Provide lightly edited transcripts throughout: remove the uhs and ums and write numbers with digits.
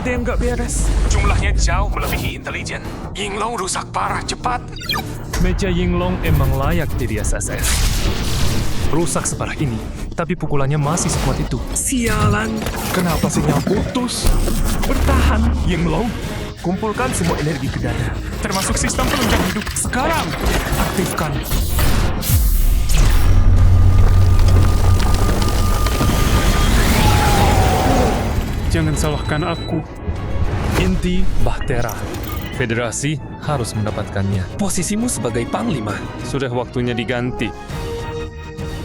ada yang nggak beres. Jumlahnya jauh melebihi intelijen. Yinglong rusak parah cepat. Meja Yinglong emang layak jadi SSS. Rusak separah ini, tapi pukulannya masih sekuat itu. Sialan. Kenapa sinyal putus? Bertahan, Yinglong. Kumpulkan semua energi ke dada, termasuk sistem penunjang hidup. Sekarang, aktifkan. Jangan salahkan aku. Inti Bahtera. Federasi harus mendapatkannya. Posisimu sebagai panglima. Sudah waktunya diganti.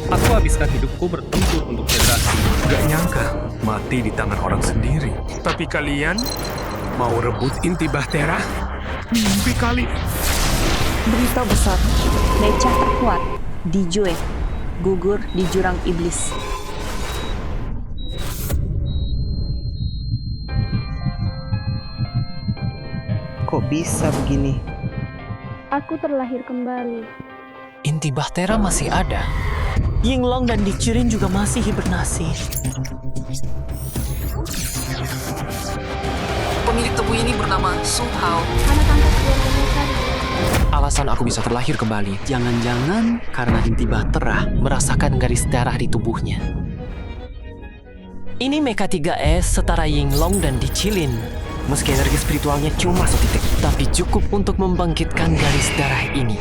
Aku habiskan hidupku bertempur untuk federasi. Gak nyangka mati di tangan orang sendiri. Tapi kalian mau rebut inti Bahtera? Mimpi kali. Berita besar, Mecha terkuat, Dijue, gugur di jurang iblis. Kok bisa begini? Aku terlahir kembali. Inti Bahtera masih ada. Yinglong dan Dichirin juga masih hibernasi. Pemilik tubuh ini bernama Su Hao. Anak angkat keluarganya tadi. Alasan aku bisa terlahir kembali, jangan-jangan karena Inti Bahtera merasakan garis darah di tubuhnya. Ini Mecha 3S setara Yinglong dan Dichirin. Meski energi spiritualnya cuma setitik, tapi cukup untuk membangkitkan garis darah ini.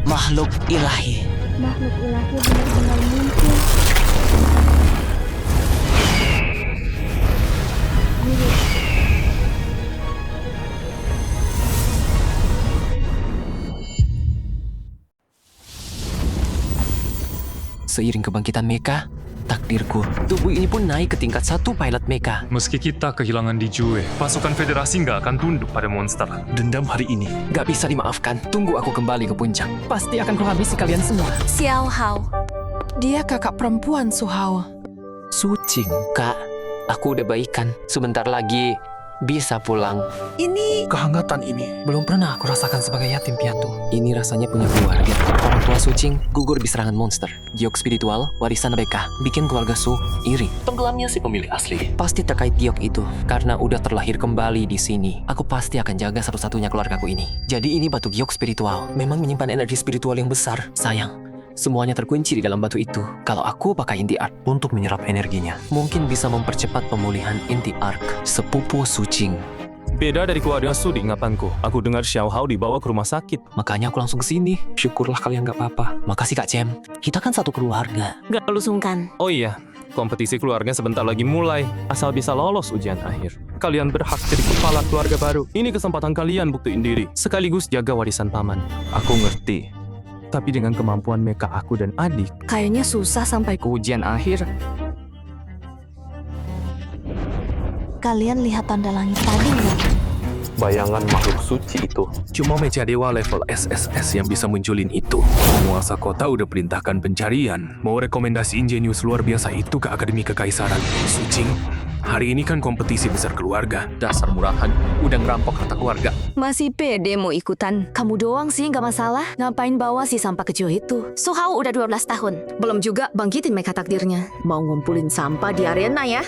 Makhluk ilahi. Makhluk ilahi benar-benar muncul. Guru, Seiring kebangkitan Mecha, takdirku, tubuh ini pun naik ke tingkat 1 pilot Mecha. Meski kita kehilangan Dijue, pasukan federasi nggak akan tunduk pada monster. Dendam hari ini. Gak bisa dimaafkan, tunggu aku kembali ke puncak. Pasti akan kuhabisi kalian semua. Xiao Hao. Dia kakak perempuan Su Hao. Sucing, Kak, aku udah baikan. Sebentar lagi bisa pulang. Ini Kehangatan ini. Belum pernah aku rasakan sebagai yatim piatu. Ini rasanya punya keluarga. Orang tua Sucing gugur di serangan monster. Giok spiritual, warisan Mecha, bikin keluarga Su iri. Tenggelamnya si pemilik asli. Pasti terkait giok itu, karena udah terlahir kembali di sini. Aku pasti akan jaga satu-satunya keluargaku ini. Jadi ini batu giok spiritual, memang menyimpan energi spiritual yang besar. Sayang, semuanya terkunci di dalam batu itu. Kalau aku pakai inti ark untuk menyerap energinya, mungkin bisa mempercepat pemulihan inti ark. Sepupu Sucing. Beda dari keluarga Su di ingatanku. Aku dengar Xiao Hao dibawa ke rumah sakit. Makanya aku langsung ke sini. Syukurlah kalian gak apa-apa. Makasih Kak Cem. Kita kan satu keluarga. gak perlu sungkan. Oh iya, kompetisi keluarga sebentar lagi mulai. Asal bisa lolos ujian akhir, kalian berhak jadi kepala keluarga baru. Ini kesempatan kalian buktiin diri, sekaligus jaga warisan paman. Aku ngerti. Tapi dengan kemampuan Mecha aku dan adik, Kayaknya susah sampai ke ujian akhir, kalian lihat tanda langit tadi nggak? Bayangan makhluk suci itu. Cuma meja dewa level SSS yang bisa munculin itu. Penguasa kota udah perintahkan pencarian. Mau rekomendasiin jenius luar biasa itu ke Akademi Kekaisaran. Sucing, hari ini kan kompetisi besar keluarga. dasar murahan, udah ngerampok harta keluarga. Masih pede mau ikutan? Kamu doang sih nggak masalah. Ngapain bawa si sampah kecil itu? Su Hao udah 12 tahun. Belum juga bangkitin Mecha takdirnya. Mau ngumpulin sampah di arena ya?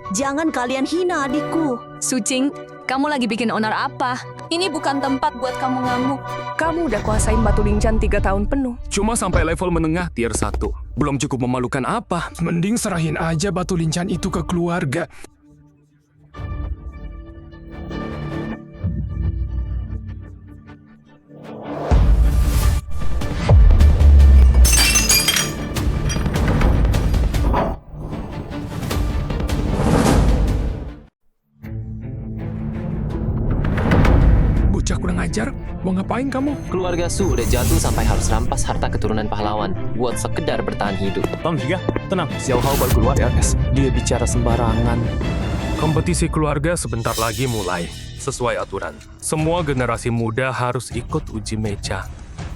Jangan kalian hina adikku. Sucing, kamu lagi bikin onar apa? Ini bukan tempat buat kamu ngamuk. Kamu udah kuasain batu linchan 3 tahun penuh. Cuma sampai level menengah tier 1. Belum cukup memalukan apa. Mending serahin aja batu lincan itu ke keluarga. Bocah kurang ajar, mau ngapain kamu? Keluarga Su udah jatuh sampai harus rampas harta keturunan pahlawan buat sekedar bertahan hidup. Tom juga, tenang. Xiao Hao baru keluar ya, S. Dia bicara sembarangan. Kompetisi keluarga sebentar lagi mulai. Sesuai aturan, semua generasi muda harus ikut uji mecha.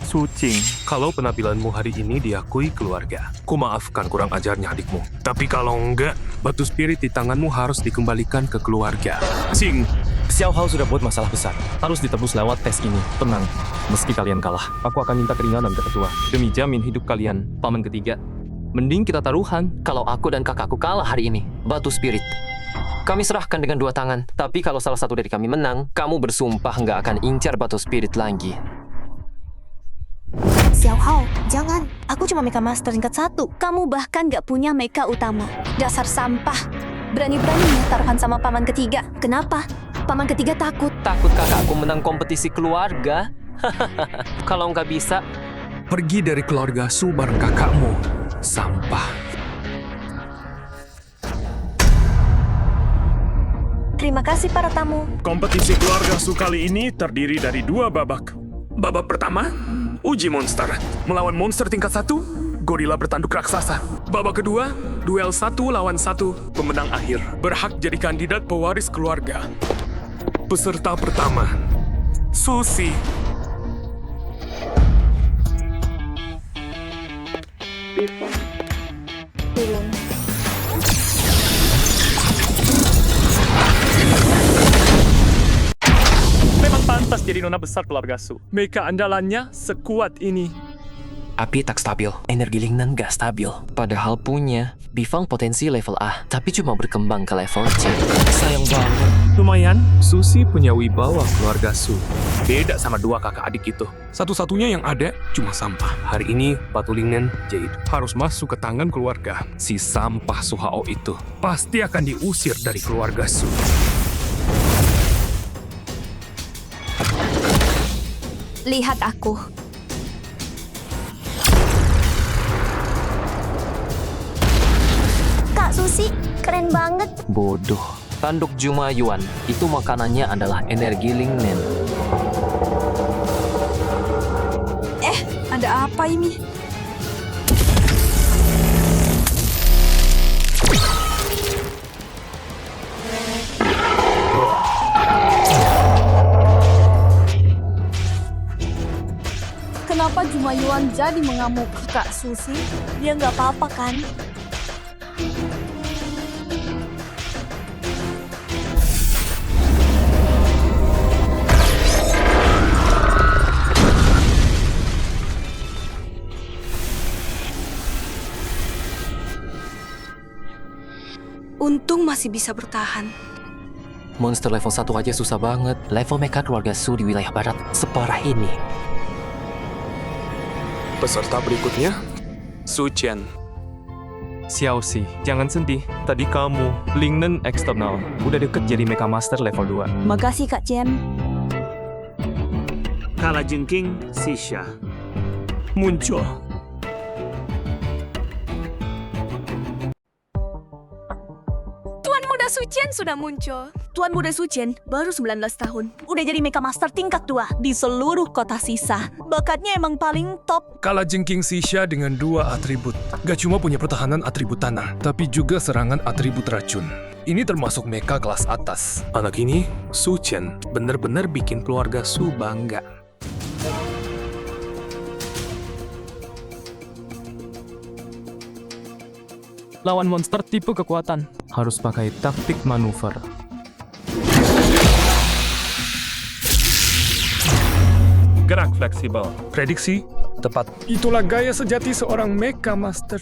Sucing, kalau penampilanmu hari ini diakui keluarga, ku maafkan kurang ajarnya adikmu. Tapi kalau enggak, batu spirit di tanganmu harus dikembalikan ke keluarga. Sing, Xiao Hao sudah buat masalah besar. Harus ditebus lewat tes ini. Tenang, meski kalian kalah, aku akan minta keringanan ke ketua. Demi jamin hidup kalian, paman ketiga. Mending kita taruhan. Kalau aku dan kakakku kalah hari ini, batu spirit Kami serahkan dengan 2 tangan. Tapi kalau salah satu dari kami menang, kamu bersumpah nggak akan incar batu spirit lagi. Xiao Hao, jangan. Aku cuma Mecha Master tingkat 1. Kamu bahkan gak punya Mecha utama. Dasar sampah. Berani-beraninya taruhan sama paman ketiga. Kenapa? Paman ketiga takut. Takut kakakku menang kompetisi keluarga? Kalau nggak bisa, Pergi dari keluarga Su bareng kakakmu. Sampah. Terima kasih para tamu. Kompetisi keluarga Su kali ini terdiri dari 2 babak. Babak pertama, uji monster. Melawan monster tingkat 1, gorila bertanduk raksasa. Babak kedua, duel 1 lawan 1, pemenang akhir. Berhak jadi kandidat pewaris keluarga. Peserta pertama, Susi. Turun. Memang pantas jadi nona besar keluarga Su. Mecha andalannya sekuat ini. api tak stabil, energi Lingnan gak stabil. Padahal punya Bifang potensi level A, tapi cuma berkembang ke level C. Sayang banget. Lumayan, Susi punya wibawa keluarga Su. Beda sama 2 kakak adik itu. Satu-satunya yang ada cuma sampah. Hari ini Batu Lingnan Jade Harus masuk ke tangan keluarga. si sampah Su Hao itu. Pasti akan diusir dari keluarga Su. Lihat aku. Kak Susi, keren banget. Bodoh. Tanduk Juma Yuan, itu makanannya adalah energi Lingnan. Ada apa ini? Kenapa Jumayuan jadi mengamuk? Kak Susi, dia nggak apa-apa kan? Untung masih bisa bertahan. Monster level 1 aja susah banget. Level mecha keluarga Su di wilayah barat separah ini. Peserta berikutnya, Su Chen. Xiao Si, jangan sedih. Tadi kamu, Lingnan eksternal, udah deket jadi Mecha Master level 2. Makasih Kak Chen. Kalajengking Sisha muncul. Tuan Muda Sucian sudah muncul. Tuan Muda Sucian baru 19 tahun. Udah jadi Mecha Master tingkat 2 di seluruh kota sisa. Bakatnya emang paling top. Kalajengking Sisha dengan 2 atribut. Gak cuma punya pertahanan atribut tanah, tapi juga serangan atribut racun. Ini termasuk mecha kelas atas. Anak ini, Su Chen, bener-bener bikin keluarga Su bangga. Lawan monster tipe kekuatan, harus pakai taktik manuver. Gerak fleksibel. Prediksi tepat. Itulah gaya sejati seorang Mecha Master.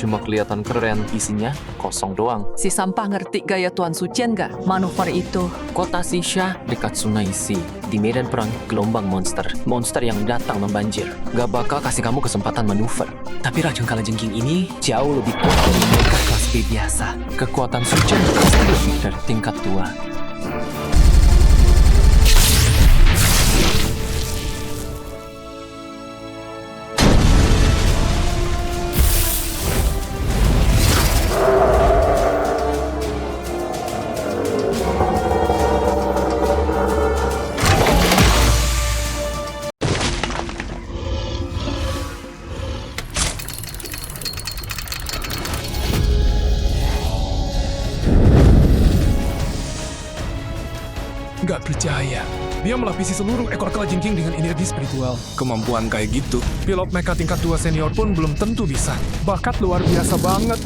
Cuma kelihatan keren, isinya kosong doang. Si sampah ngerti gaya Tuan Sucian gak? Manuver itu. Kota Sisha dekat Sungai Si. Di medan perang gelombang monster. Monster yang datang membanjir. Gak bakal kasih kamu kesempatan manuver. Tapi racun kalajengking ini jauh lebih kuat dari mereka kelas B biasa. Kekuatan Sucian pasti lebih dari tingkat 2. Gak percaya. Dia melapisi seluruh ekor kalajengking dengan energi spiritual. Kemampuan kayak gitu. Pilot mecha tingkat 2 senior pun belum tentu bisa. Bakat luar biasa banget.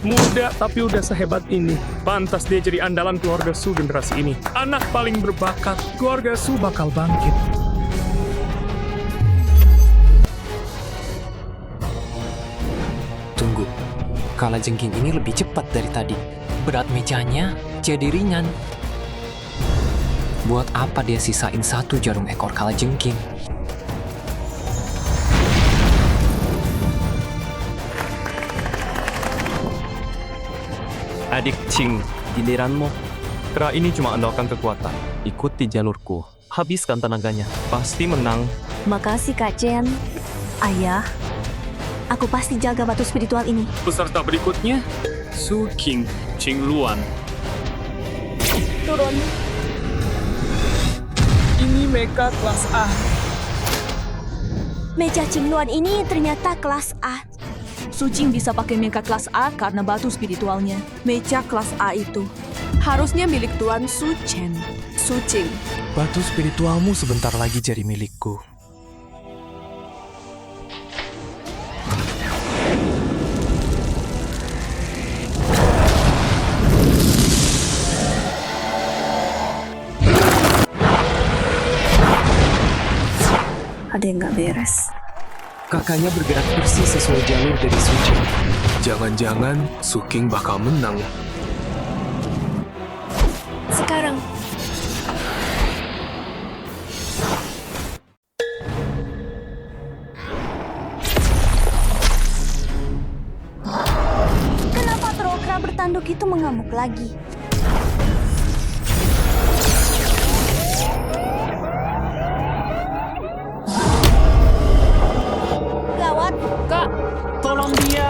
Muda tapi udah sehebat ini. Pantas dia jadi andalan keluarga Su generasi ini. Anak paling berbakat. Keluarga Su bakal bangkit. Tunggu. Kalajengking ini lebih cepat dari tadi. Berat mejanya jadi ringan. Buat apa dia sisain satu jarum ekor kalajengking? Adik Ching, giliranmu. Kera ini cuma andalkan kekuatan. Ikuti jalurku. Habiskan tenaganya. Pasti menang. Makasih Kak Chen. Ayah, aku pasti jaga batu spiritual ini. Peserta berikutnya, Su King Qingluan. Turun. Ini mecha kelas A. Mecha Qingluan ini ternyata kelas A. Sucing bisa pakai mecha kelas A karena batu spiritualnya. Mecha kelas A itu harusnya milik Tuan Su Chen. Sucing. Batu spiritualmu sebentar lagi jadi milikku. Ada yang nggak beres. Kakaknya bergerak persis sesuai jalur dari Suci. Jangan-jangan Su King bakal menang. Sekarang, kenapa Trokra bertanduk itu mengamuk lagi? Gawat, Kak, tolong dia.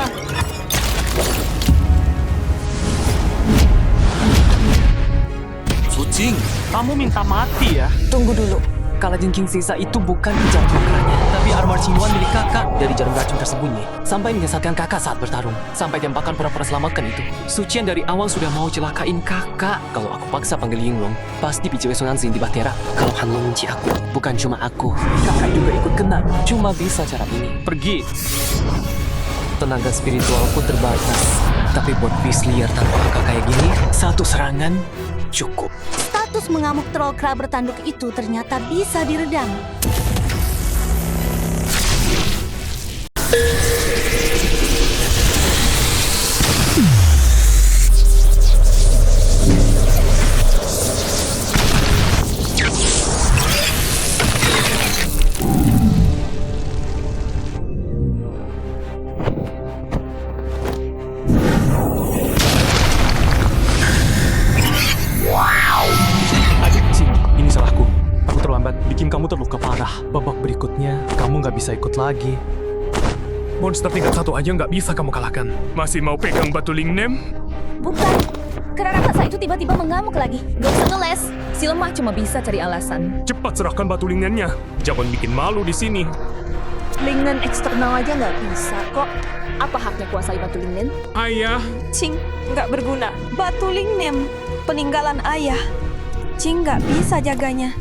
Sucing, Kamu minta mati ya? Tunggu dulu. Kalajengking sisa itu bukan kejar Trokranya, tapi armor Qingluan milik kakak dari jarum racun tersembunyi. Sampai menyesatkan kakak saat bertarung. Sampai tembakan pura-pura selamatkan itu. Sucian dari awal sudah mau celakain kakak. Kalau aku paksa panggil Yinglong, pasti Picewe Sunanzin di Bahtera. Kalau Hanlong benci aku, bukan cuma aku. Kakak juga ikut kena. Cuma bisa cara ini. Pergi. Tenaga spiritualku terbatas. Tapi buat beast liar tanpa kakak kayak gini, satu serangan cukup. Status mengamuk Trokra bertanduk itu ternyata bisa diredam. Bikin kamu terluka parah. Babak berikutnya, kamu nggak bisa ikut lagi. Monster tingkat 1 aja nggak bisa kamu kalahkan. Masih mau pegang batu Lingnem? Bukan. Karena raksasa itu tiba-tiba mengamuk lagi. Gak usah ngeles. Si lemah cuma bisa cari alasan. Cepat serahkan batu Lingnemnya. Jangan bikin malu di sini. Lingnen eksternal aja nggak bisa kok. Apa haknya kuasai batu lingnen? Ayah, Cing, nggak berguna. Batu Lingnem, peninggalan ayah. Cing nggak bisa jaganya.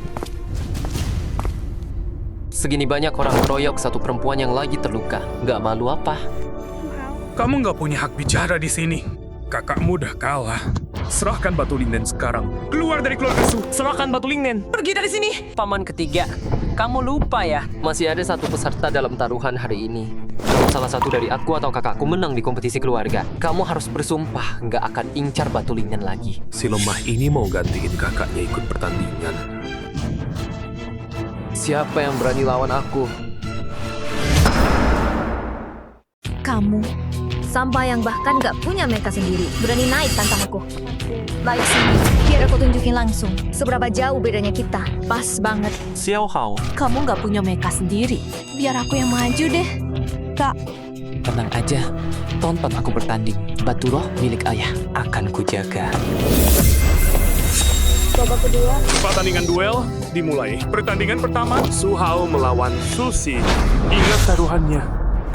Segini banyak orang keroyok satu perempuan yang lagi terluka. Nggak malu apa? kamu nggak punya hak bicara di sini. Kakakmu udah kalah. Serahkan batu Lingnen sekarang. Keluar dari keluarga Su. Serahkan batu Lingnen. Pergi dari sini. Paman ketiga, kamu lupa ya? Masih ada satu peserta dalam taruhan hari ini. Kalau salah satu dari aku atau kakakku menang di kompetisi keluarga, kamu harus bersumpah nggak akan incar batu Lingnen lagi. si lemah ini mau gantiin kakaknya ikut pertandingan. Siapa yang berani lawan aku? Kamu, sampah yang bahkan gak punya mereka sendiri, berani naik tantang aku. Baik sini, biar aku tunjukin langsung seberapa jauh bedanya kita. Pas banget. Xiao Hao. Kamu nggak punya mecha sendiri. Biar aku yang maju deh. Kak, Tenang aja, tonton aku bertanding. Batu roh milik ayah akan kujaga. Pertandingan duel dimulai. Pertandingan pertama, Su Hao melawan Susi. Ingat taruhannya.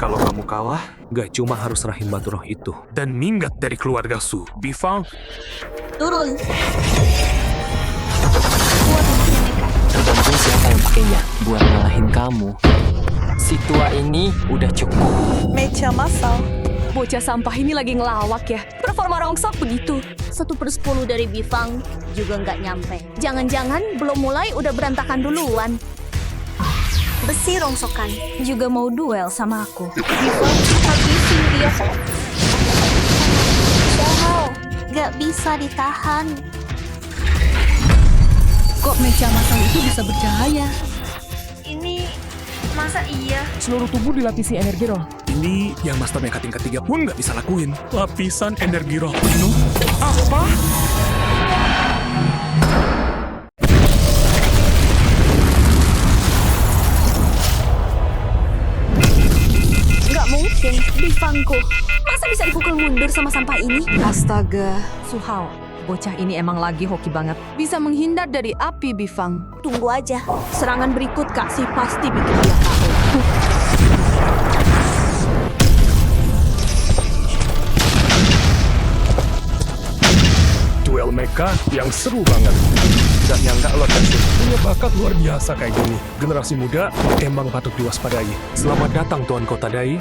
Kalau kamu kalah, gak cuma harus serahin batu roh itu. Dan minggat dari keluarga Su. Bifang, Turun. Tergantung siapa yang pakainya. Buat ngalahin kamu, si tua ini udah cukup. mecha massal. Bocah sampah ini lagi ngelawak ya. Performa rongsok begitu. 1/10 dari Bifang juga nggak nyampe. Jangan-jangan belum mulai udah berantakan duluan. Besi rongsokan juga mau duel sama aku. Bifang habisin dia kok. Gak bisa ditahan. Kok meja masal itu bisa bercahaya? Ini masa iya? Seluruh tubuh dilapisi energi roh. Ini yang Master Mecha tingkat 3 pun nggak bisa lakuin. Lapisan energi roh penuh. Apa? Gak mungkin, Bifangku. Masa bisa dipukul mundur sama sampah ini? Astaga, Suhao. Bocah ini emang lagi hoki banget. Bisa menghindar dari api Bifang. Tunggu aja. Serangan berikut Kaksi pasti bikin dia KO. Duel mecha yang seru banget. Gak nyangka lo punya bakat luar biasa kayak gini. Generasi muda emang patut diwaspadai. Selamat datang Tuan Kota Dai.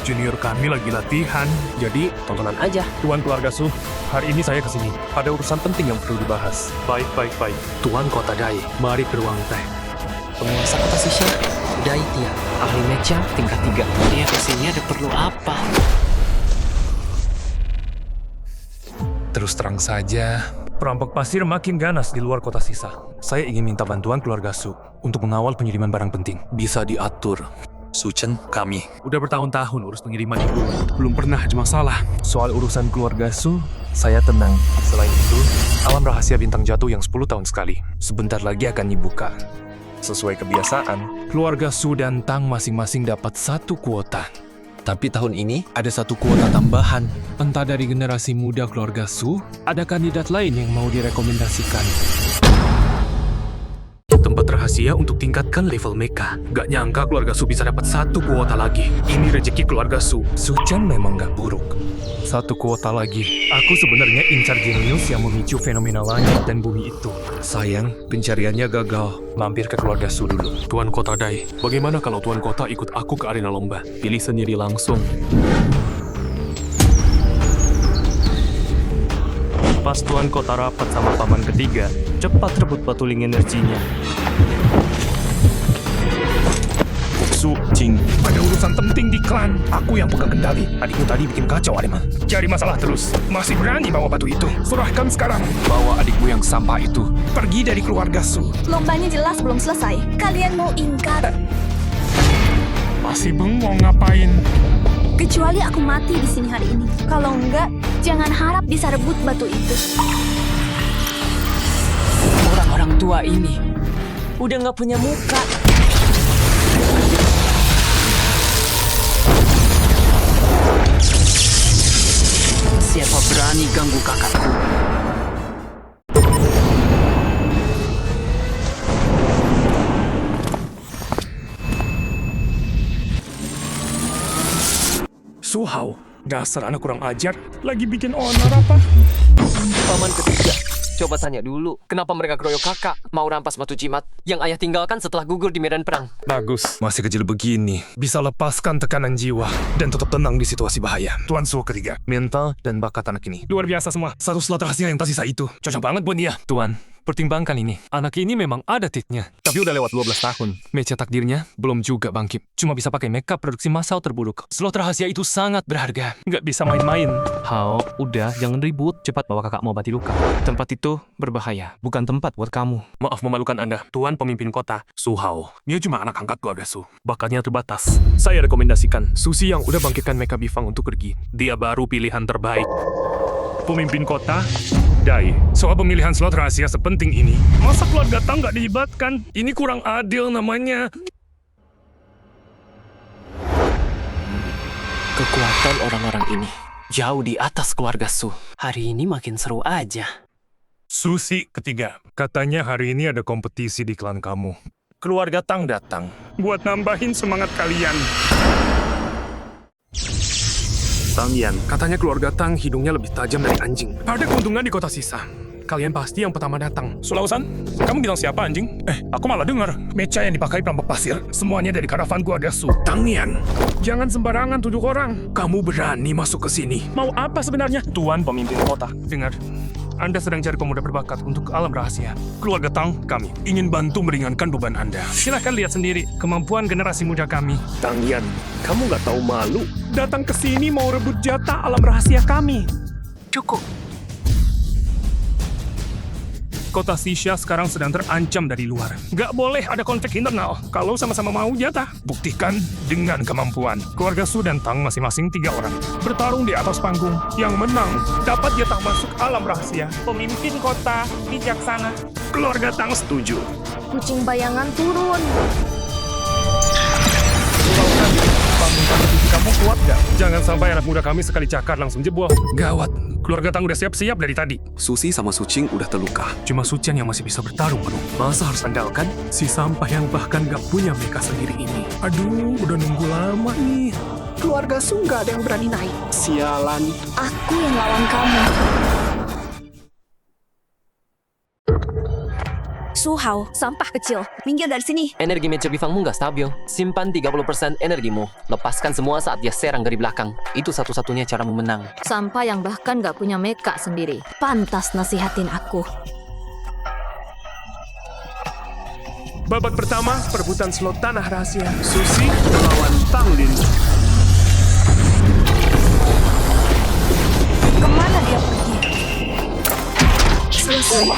Junior kami lagi latihan, jadi tontonan aja. Tuan Keluarga Su, hari ini saya kesini. Ada urusan penting yang perlu dibahas. Baik. Tuan Kota Dai, mari ke ruang teh. Penguasa kota Sisha, Dai Tia, ahli mecha tingkat 3. Dia kesini ada perlu apa? Terus terang saja, Perampok pasir makin ganas di luar kota Sisa. Saya ingin minta bantuan keluarga Su untuk mengawal pengiriman barang penting. bisa diatur. Suchen, kami. Udah bertahun-tahun urus pengiriman itu. Belum pernah ada masalah. Soal urusan keluarga Su, saya tenang. Selain itu, alam rahasia bintang jatuh yang 10 tahun sekali. Sebentar lagi akan dibuka. Sesuai kebiasaan, keluarga Su dan Tang masing-masing dapat 1 kuota. Tapi tahun ini ada 1 kuota tambahan. Entah dari generasi muda keluarga Su, ada kandidat lain yang mau direkomendasikan. Tempat rahasia untuk tingkatkan level mecha. Gak nyangka keluarga Su bisa dapat 1 kuota lagi. Ini rezeki keluarga Su. Suchan memang gak buruk. 1 kuota lagi. Aku sebenarnya incar jenius yang memicu fenomena langit dan bumi itu. Sayang, pencariannya gagal. Mampir ke keluarga Su dulu. Tuan Kota Dai, bagaimana kalau Tuan Kota ikut aku ke arena lomba? Pilih sendiri langsung. Pas Tuan Kota rapat sama paman ketiga, cepat rebut batuling energinya. Su, Jing, ada urusan penting di klan. Aku yang pegang kendali. Adikmu tadi bikin kacau, Ademan. Cari masalah terus. Masih berani bawa batu itu. Serahkan sekarang. Bawa adikmu yang sampah itu. Pergi dari keluarga Su. Lombanya jelas belum selesai. Kalian mau ingkar? Masih bengong ngapain? Kecuali aku mati di sini hari ini. Kalau enggak, jangan harap bisa rebut batu itu. Orang-orang tua ini udah nggak punya muka. Siapa berani ganggu kakakku? Suhao, dasar anak kurang ajar. Lagi bikin onar apa? Paman ketiga, coba tanya dulu, kenapa mereka keroyok kakak? Mau rampas batu jimat yang ayah tinggalkan setelah gugur di medan perang. Bagus. Masih kecil begini, bisa lepaskan tekanan jiwa dan tetap tenang di situasi bahaya. Tuan Su ketiga, mental dan bakat anak ini luar biasa semua. 1 slot rahasia yang tersisa itu cocok banget buat dia. Tuan, pertimbangkan ini. Anak ini memang ada titnya, tapi udah lewat 12 tahun. Mecha takdirnya belum juga bangkit. Cuma bisa pakai mecha produksi massal terburuk. Slot rahasia itu sangat berharga. Nggak bisa main-main. Hao, udah, jangan ribut. Cepat bawa kakak mau mobati luka. Tempat itu berbahaya, bukan tempat buat kamu. Maaf memalukan Anda, Tuan Pemimpin Kota. Su Hao, dia cuma anak angkat keluarga Su. Bakatnya terbatas. Saya rekomendasikan Susi yang udah bangkitkan mecha Bifang untuk pergi. Dia baru pilihan terbaik. Pemimpin Kota, Dai, soal pemilihan slot rahasia sepenting ini, masa keluarga Tang nggak dilibatkan? Ini kurang adil namanya. Kekuatan orang-orang ini jauh di atas keluarga Su. Hari ini makin seru aja. Susi ketiga, katanya hari ini ada kompetisi di klan kamu. Keluarga Tang datang buat nambahin semangat kalian. Tang Yan, katanya keluarga Tang hidungnya lebih tajam dari anjing. Ada keuntungan di kota Sisa. Kalian pasti yang pertama datang. Sulausan, kamu bilang siapa anjing? Aku malah dengar. Mecha yang dipakai perampok pasir, semuanya dari karavan keluarga Su. Tang Yan, jangan sembarangan tuduh orang. Kamu berani masuk ke sini. Mau apa sebenarnya? Tuan Pemimpin Kota, dengar. Anda sedang cari pemuda berbakat untuk alam rahasia. Keluarga Tang, kami ingin bantu meringankan beban Anda. Silahkan lihat sendiri kemampuan generasi muda kami. Tang Yan, kamu nggak tahu malu? Datang ke sini mau rebut jatah alam rahasia kami. Cukup. Kota Xisha sekarang sedang terancam dari luar. Gak boleh ada konflik internal. Kalau sama-sama mau jatah, buktikan dengan kemampuan. Keluarga Su dan Tang masing-masing 3 orang bertarung di atas panggung. Yang menang dapat jatah masuk alam rahasia. Pemimpin kota bijaksana. Keluarga Tang setuju. Kucing bayangan turun. Kamu kuat gak? Jangan sampai anak muda kami sekali cakar langsung jebol. Gawat, keluarga Tang udah siap-siap dari tadi. Susi sama Sucing udah terluka. Cuma Sucian yang masih bisa bertarung, bro. Masa harus andalkan si sampah yang bahkan gak punya mecha sendiri ini? Aduh, udah nunggu lama nih. Keluarga Su nggak ada yang berani naik. Sialan. Aku yang lawan kamu. Su Hao, sampah kecil. Minggir dari sini. Energi mecha bifangmu nggak stabil. Simpan 30% energimu. Lepaskan semua saat dia serang dari belakang. Itu satu-satunya cara menang. Sampah yang bahkan gak punya mecha sendiri. Pantas nasihatin aku. Babak pertama, perebutan slot tanah rahasia. Susi melawan Tang Lin. Kemana dia pergi? Selesai.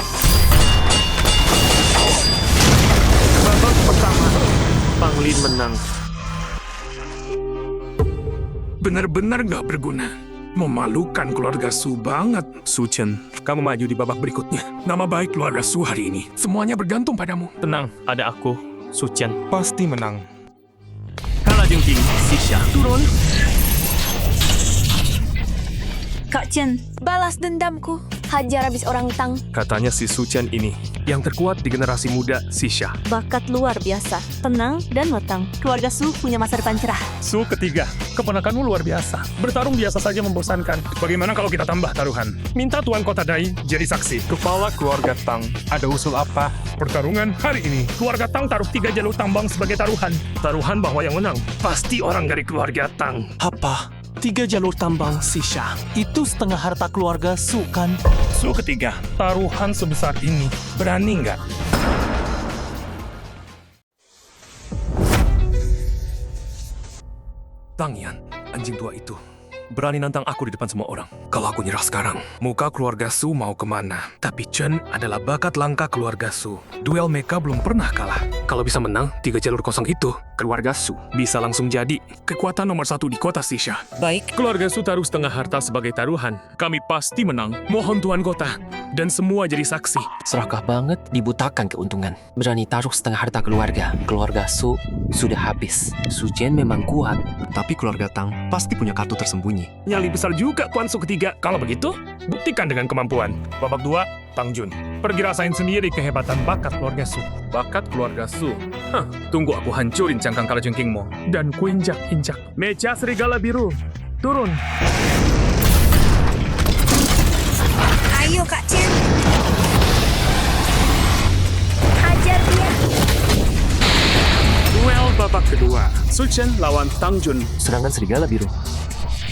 Babak pertama, Tang Lin menang. Benar-benar gak berguna. Memalukan keluarga Su banget. Su Chen, kamu maju di babak berikutnya. Nama baik keluarga Su hari ini. Semuanya bergantung padamu. Tenang, ada aku, Sucian. Pasti menang. Kalah jengking, Xisha. Turun. Kak Chen, balas dendamku. Hajar habis orang Tang. Katanya si Sucian ini yang terkuat di generasi muda Xisha. Bakat luar biasa. Tenang dan matang. Keluarga Su punya masa depan cerah. Su ketiga, keponakanmu luar biasa. Bertarung biasa saja membosankan. Bagaimana kalau kita tambah taruhan? Minta Tuan Kota Dai jadi saksi. Kepala keluarga Tang, ada usul apa? Pertarungan hari ini. Keluarga Tang taruh 3 jalur tambang sebagai taruhan. Taruhan bahwa yang menang pasti orang dari keluarga Tang. Apa? 3 jalur tambang Xisha. Itu setengah harta keluarga Su kan? Su ketiga, taruhan sebesar ini. Berani nggak? Tang Yan, anjing tua itu. Berani nantang aku di depan semua orang. Kalau aku nyerah sekarang, muka keluarga Su mau kemana? Tapi Chen adalah bakat langka keluarga Su. Duel mecha belum pernah kalah. Kalau bisa menang 3 jalur kosong itu, keluarga Su bisa langsung jadi kekuatan nomor 1 di kota Xisha. Baik. Keluarga Su taruh setengah harta sebagai taruhan. Kami pasti menang. Mohon Tuan Kota. Dan semua jadi saksi. Serakah banget, dibutakan keuntungan. Berani taruh setengah harta keluarga. Keluarga Su sudah habis. Sucian memang kuat. Tapi keluarga Tang pasti punya kartu tersembunyi. Nyali besar juga Tuan Su ketiga. Kalau begitu, buktikan dengan kemampuan. Babak 2, Tang Jun. Pergi rasain sendiri kehebatan bakat keluarga Su. Bakat keluarga Su? Hah, tunggu aku hancurin cangkang kalajengkingmu. Dan kuinjak-injak. Mecha serigala biru. Turun. Ayo Kak Chen. Hajar dia. Duel babak kedua. Su Chen lawan Tang Jun. Serangan serigala biru.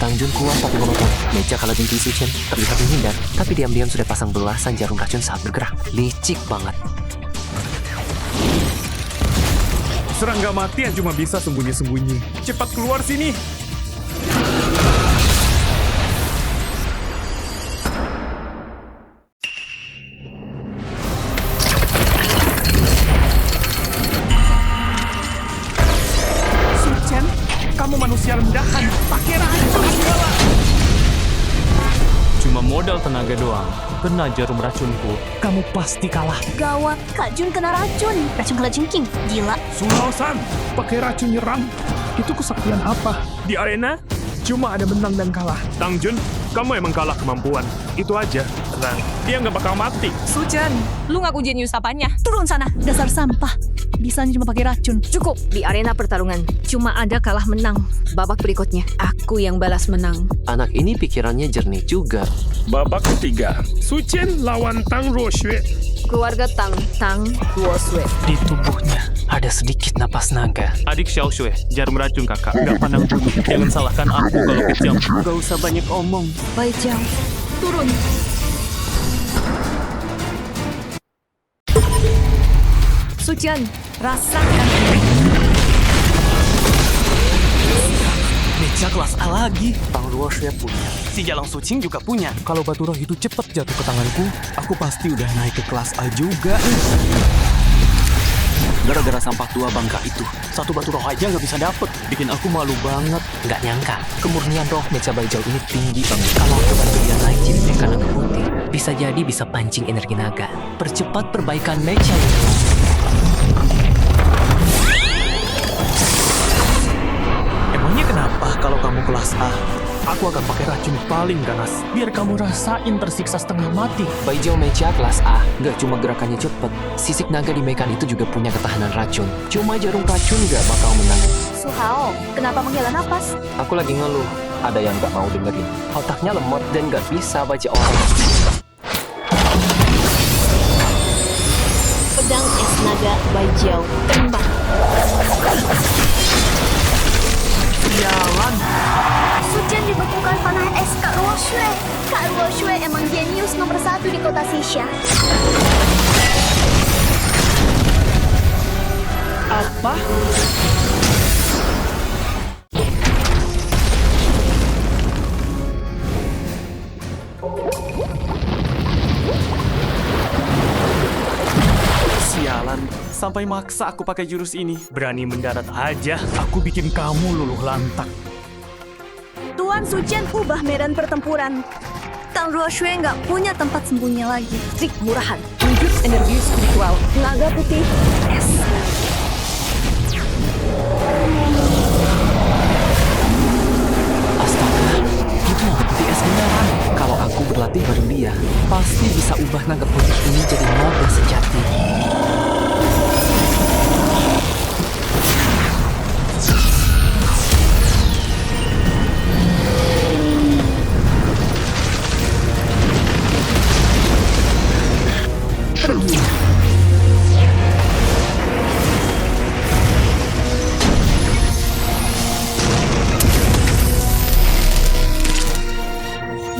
Tang Jun kuat tapi monoton. Mecha kalajengking Sucian terlihat menghindar, tapi diam-diam sudah pasang belasan jarum racun saat bergerak. Licik banget. Serangga mati yang cuma bisa sembunyi-sembunyi. Cepat keluar sini. Sucian, kamu manusia rendahan. Pakai racun segala. Cuma modal tenaga doang. Kena jarum racunku. Kamu pasti kalah. Gawat, Kak Jun kena racun. Racun kalajengking. Gila. Sulawsan, pakai racun nyerang. Itu kesaktian apa? Di arena, cuma ada menang dan kalah. Tang Jun, kamu emang kalah kemampuan. Itu aja. Tenang, dia nggak bakal mati. Su Chen, lu ngaku jenius apanya? Turun sana, dasar sampah. Bisanya cuma pakai racun. Cukup. Di arena pertarungan, cuma ada kalah menang. Babak berikutnya, aku yang balas menang. Anak ini pikirannya jernih juga. Babak ketiga, Su Chen lawan Tang Ruoxue. Keluarga Tang Ruoxue. Di tubuhnya Ada sedikit napas naga. Adik Xiao Shui, jarum racun kakak. Gak pandang bulu. Jangan salahkan aku kalau kejam. gak usah banyak omong. Bai Jiao, turun. Sucian, rasakan ini. meja kelas A lagi. Tang Ruoshui punya. Si Jalang Sucing juga punya. Kalau batu roh itu cepat jatuh ke tanganku, Aku pasti udah naik ke kelas A juga. Gara-gara sampah tua bangka itu, satu batu roh aja nggak bisa dapet. Bikin aku malu banget. Nggak nyangka, kemurnian roh meja Baijau ini tinggi banget. Kalau aku bantu dia naik jadi mecha naga putih, bisa jadi bisa pancing energi naga. Percepat perbaikan mecha ini. Emangnya kenapa kalau kamu kelas A? aku akan pakai racun paling ganas. Biar kamu rasain tersiksa setengah mati. Baijau mecha kelas A, nggak cuma gerakannya cepet. Sisik naga di mekan itu juga punya ketahanan racun. Cuma jarum racun nggak bakal menang. Suhao, kenapa menghela nafas? Aku lagi ngeluh, ada yang nggak mau dengerin. Otaknya lemot dan nggak bisa baca orang. Pedang es naga Baijau tembak. Jalan. Sucian dibekukan panah es Kak Ruoshui. Kak Ruoshui emang jenius nomor 1 di kota Sisha. Apa? Sialan, sampai maksa aku pakai jurus ini. Berani mendarat aja, aku bikin kamu luluh lantak. Tuan Sucian ubah medan pertempuran. Tang Ruoshui nggak punya tempat sembunyi lagi. Trik murahan, wujud energi spiritual, naga putih, es. Astaga, itu naga putih es beneran. Kalau aku berlatih bareng dia, pasti bisa ubah naga putih ini jadi naga sejati.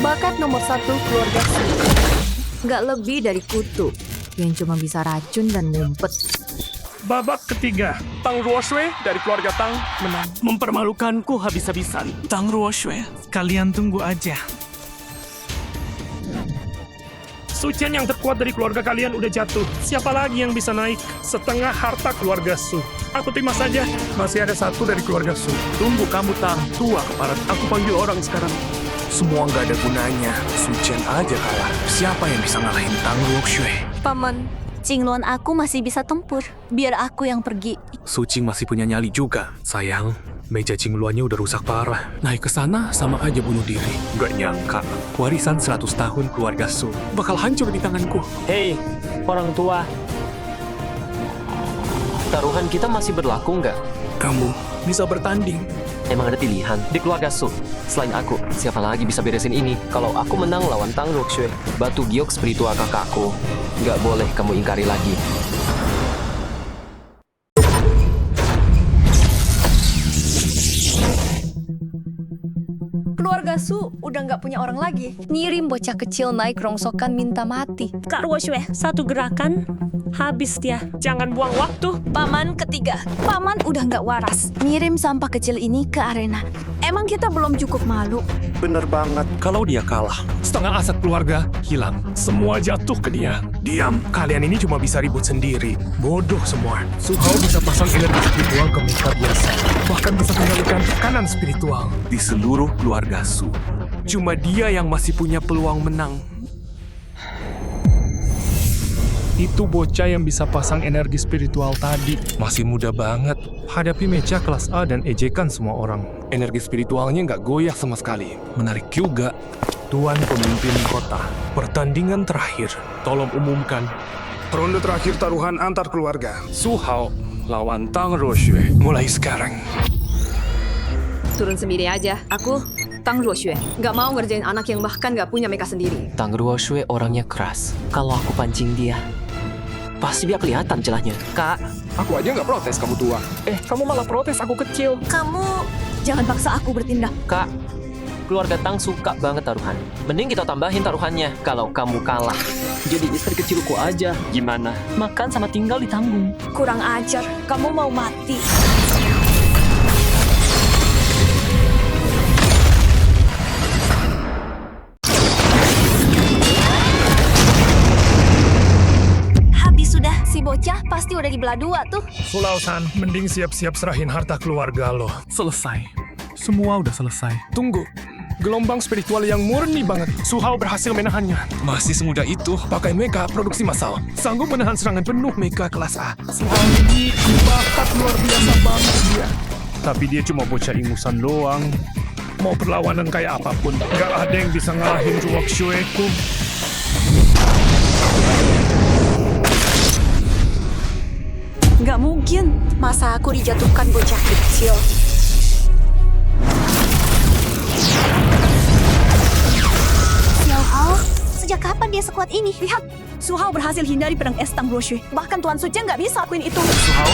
Bakat nomor 1 keluarga Su. Nggak lebih dari kutu yang cuma bisa racun dan ngumpet. Babak ketiga, Tang Ruoshui dari keluarga Tang menang. Mempermalukanku habis-habisan. Tang Ruoshui, kalian tunggu aja. Sucian yang terkuat dari keluarga kalian udah jatuh. Siapa lagi yang bisa naik setengah harta keluarga Su? Aku terima saja. Masih ada satu dari keluarga Su. Tunggu kamu Tang, tua keparat. Aku panggil orang sekarang. Semua nggak ada gunanya. Sucian aja kalah. Siapa yang bisa ngalahin Tang Ruoshui? Paman, Jingluan aku masih bisa tempur. Biar aku yang pergi. Sucing masih punya nyali juga. Sayang, meja Jingluannya udah rusak parah. Naik ke sana sama aja bunuh diri. Gak nyangka, warisan 100 tahun keluarga Su bakal hancur di tanganku. Hei, orang tua. Taruhan kita masih berlaku nggak? Kamu bisa bertanding. Emang ada pilihan di keluarga Su. Selain aku, siapa lagi bisa beresin ini? Kalau aku menang lawan Tang Ruoshui, batu giok spiritual kakakku. Nggak boleh kamu ingkari lagi. Keluarga Su udah nggak punya orang lagi. Ngirim bocah kecil naik rongsokan minta mati. Kak Ruoshui, satu gerakan, habis dia. Jangan buang waktu. Paman ketiga. Paman udah nggak waras. Ngirim sampah kecil ini ke arena. Emang kita belum cukup malu? Bener banget. Kalau dia kalah, Setengah aset keluarga hilang. Semua jatuh ke dia. Diam, kalian ini cuma bisa ribut sendiri. Bodoh semua. Suhao bisa pasang energi spiritual ke mecha biasa. Bahkan bisa mengalihkan tekanan spiritual. Di seluruh keluarga Su, cuma dia yang masih punya peluang menang. Itu bocah yang bisa pasang energi spiritual tadi. Masih muda banget. Hadapi mecha kelas A dan ejekan semua orang. Energi spiritualnya nggak goyah sama sekali. Menarik juga. Tuan pemimpin kota, pertandingan terakhir. Tolong umumkan. Ronde terakhir taruhan antar keluarga. Suhao lawan Tang Ruoshui. Mulai sekarang. Turun sendiri aja. Aku Tang Ruoshui. Nggak mau ngerjain anak yang bahkan nggak punya mereka sendiri. Tang Ruoshui orangnya keras. Kalau aku pancing dia, pasti dia kelihatan celahnya. Kak, aku aja nggak protes kamu tua. Kamu malah protes aku kecil. Kamu jangan paksa aku bertindak. Kak, keluarga Tang suka banget taruhan. Mending kita tambahin taruhannya kalau kamu kalah. Jadi istri kecilku aja. Gimana? Makan sama tinggal ditanggung. Kurang ajar. Kamu mau mati. bocah pasti udah dibelah dua tuh. Sulausan, mending siap-siap serahin harta keluarga lo. Selesai. Semua udah selesai. Tunggu. Gelombang spiritual yang murni banget. Su Hao berhasil menahannya. Masih semudah itu. Pakai mecha produksi massal. Sanggup menahan serangan penuh mecha kelas A. Su Hao ini bakat luar biasa banget dia. Tapi dia cuma bocah ingusan doang. Mau perlawanan kayak apapun, gak ada yang bisa ngalahin Ruok Shueku. Nggak mungkin. Masa aku dijatuhkan bocah kecil? Xiao Hao, sejak kapan dia sekuat ini? Lihat, Su Hao berhasil hindari pedang es Tang Luo Shui. Bahkan Tuan Sucian nggak bisa lakuin itu. Su Hao,